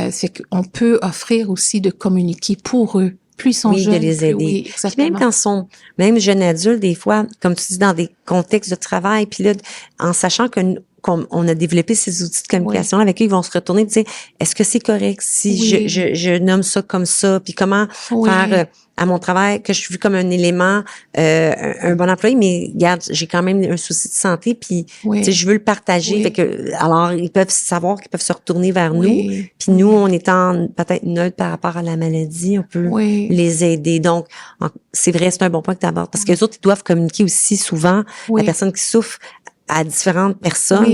C'est qu'on peut offrir aussi de communiquer pour eux. Plus ils sont jeunes, de les aider. Puis même quand ils sont même jeunes adultes, des fois, comme tu dis, dans des contextes de travail, puis là, en sachant qu'on a développé ces outils de communication avec eux, ils vont se retourner et dire, est-ce que c'est correct si je nomme ça comme ça, puis comment faire à mon travail que je suis vue comme un élément, un bon employé, mais regarde, j'ai quand même un souci de santé, puis tu sais, je veux le partager, fait que alors ils peuvent savoir qu'ils peuvent se retourner vers nous, puis nous, on étant peut-être neutre par rapport à la maladie, on peut les aider. Donc c'est vrai, c'est un bon point que tu abordes, parce que les autres ils doivent communiquer aussi souvent la personne qui souffre à différentes personnes,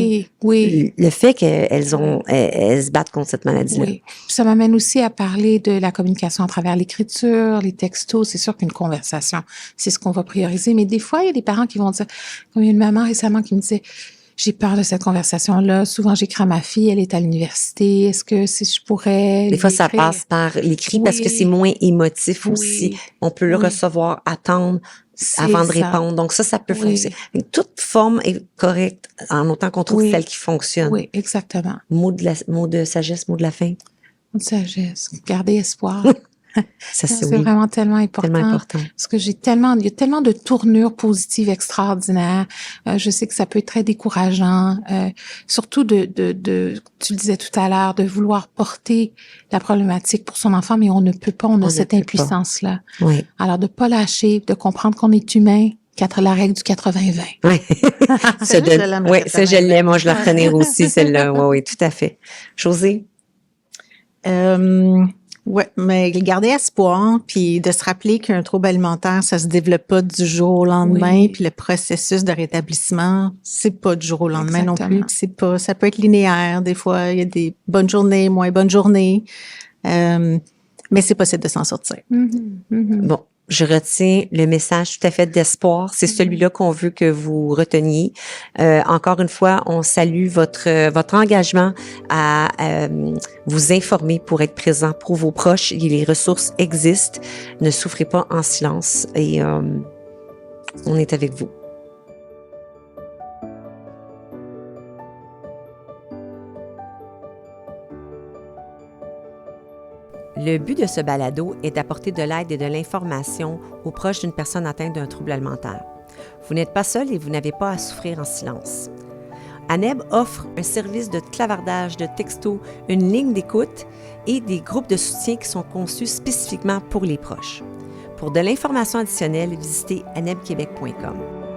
le fait qu'elles se battent contre cette maladie-là. Oui. Ça m'amène aussi à parler de la communication à travers l'écriture, les textos. C'est sûr qu'une conversation, c'est ce qu'on va prioriser. Mais des fois, il y a des parents qui vont dire, comme il y a une maman récemment qui me disait, j'ai peur de cette conversation-là. Souvent, j'écris à ma fille, elle est à l'université. Est-ce que je pourrais... Des fois, ça passe par l'écrit parce que c'est moins émotif aussi. On peut le recevoir, attendre avant de répondre. Donc ça peut fonctionner. Toute forme est correcte en autant qu'on trouve celle qui fonctionne. Oui, exactement. Mot de sagesse, mot de la fin. Mot de sagesse. Garder espoir. Ça, C'est oui. vraiment tellement important. Tellement important. Parce que il y a tellement de tournures positives extraordinaires. Je sais que ça peut être très décourageant. Surtout tu le disais tout à l'heure, de vouloir porter la problématique pour son enfant, mais on ne peut pas, on a cette impuissance-là. Oui. Alors, de pas lâcher, de comprendre qu'on est humain, la règle du 80-20. Oui. Ça, je l'aime. Moi, je la retenir aussi, celle-là. Oui, oui, tout à fait. Josée? Oui, mais garder espoir, puis de se rappeler qu'un trouble alimentaire, ça se développe pas du jour au lendemain, puis le processus de rétablissement, c'est pas du jour au lendemain non plus, puis ça peut être linéaire. Des fois, il y a des bonnes journées, moins bonnes journées, mais c'est possible de s'en sortir. Bon. Je retiens le message tout à fait d'espoir. C'est celui-là qu'on veut que vous reteniez. Encore une fois, on salue votre engagement à vous informer pour être présent pour vos proches. Les ressources existent. Ne souffrez pas en silence et on est avec vous. Le but de ce balado est d'apporter de l'aide et de l'information aux proches d'une personne atteinte d'un trouble alimentaire. Vous n'êtes pas seul et vous n'avez pas à souffrir en silence. ANEB offre un service de clavardage de textos, une ligne d'écoute et des groupes de soutien qui sont conçus spécifiquement pour les proches. Pour de l'information additionnelle, visitez anebquebec.com.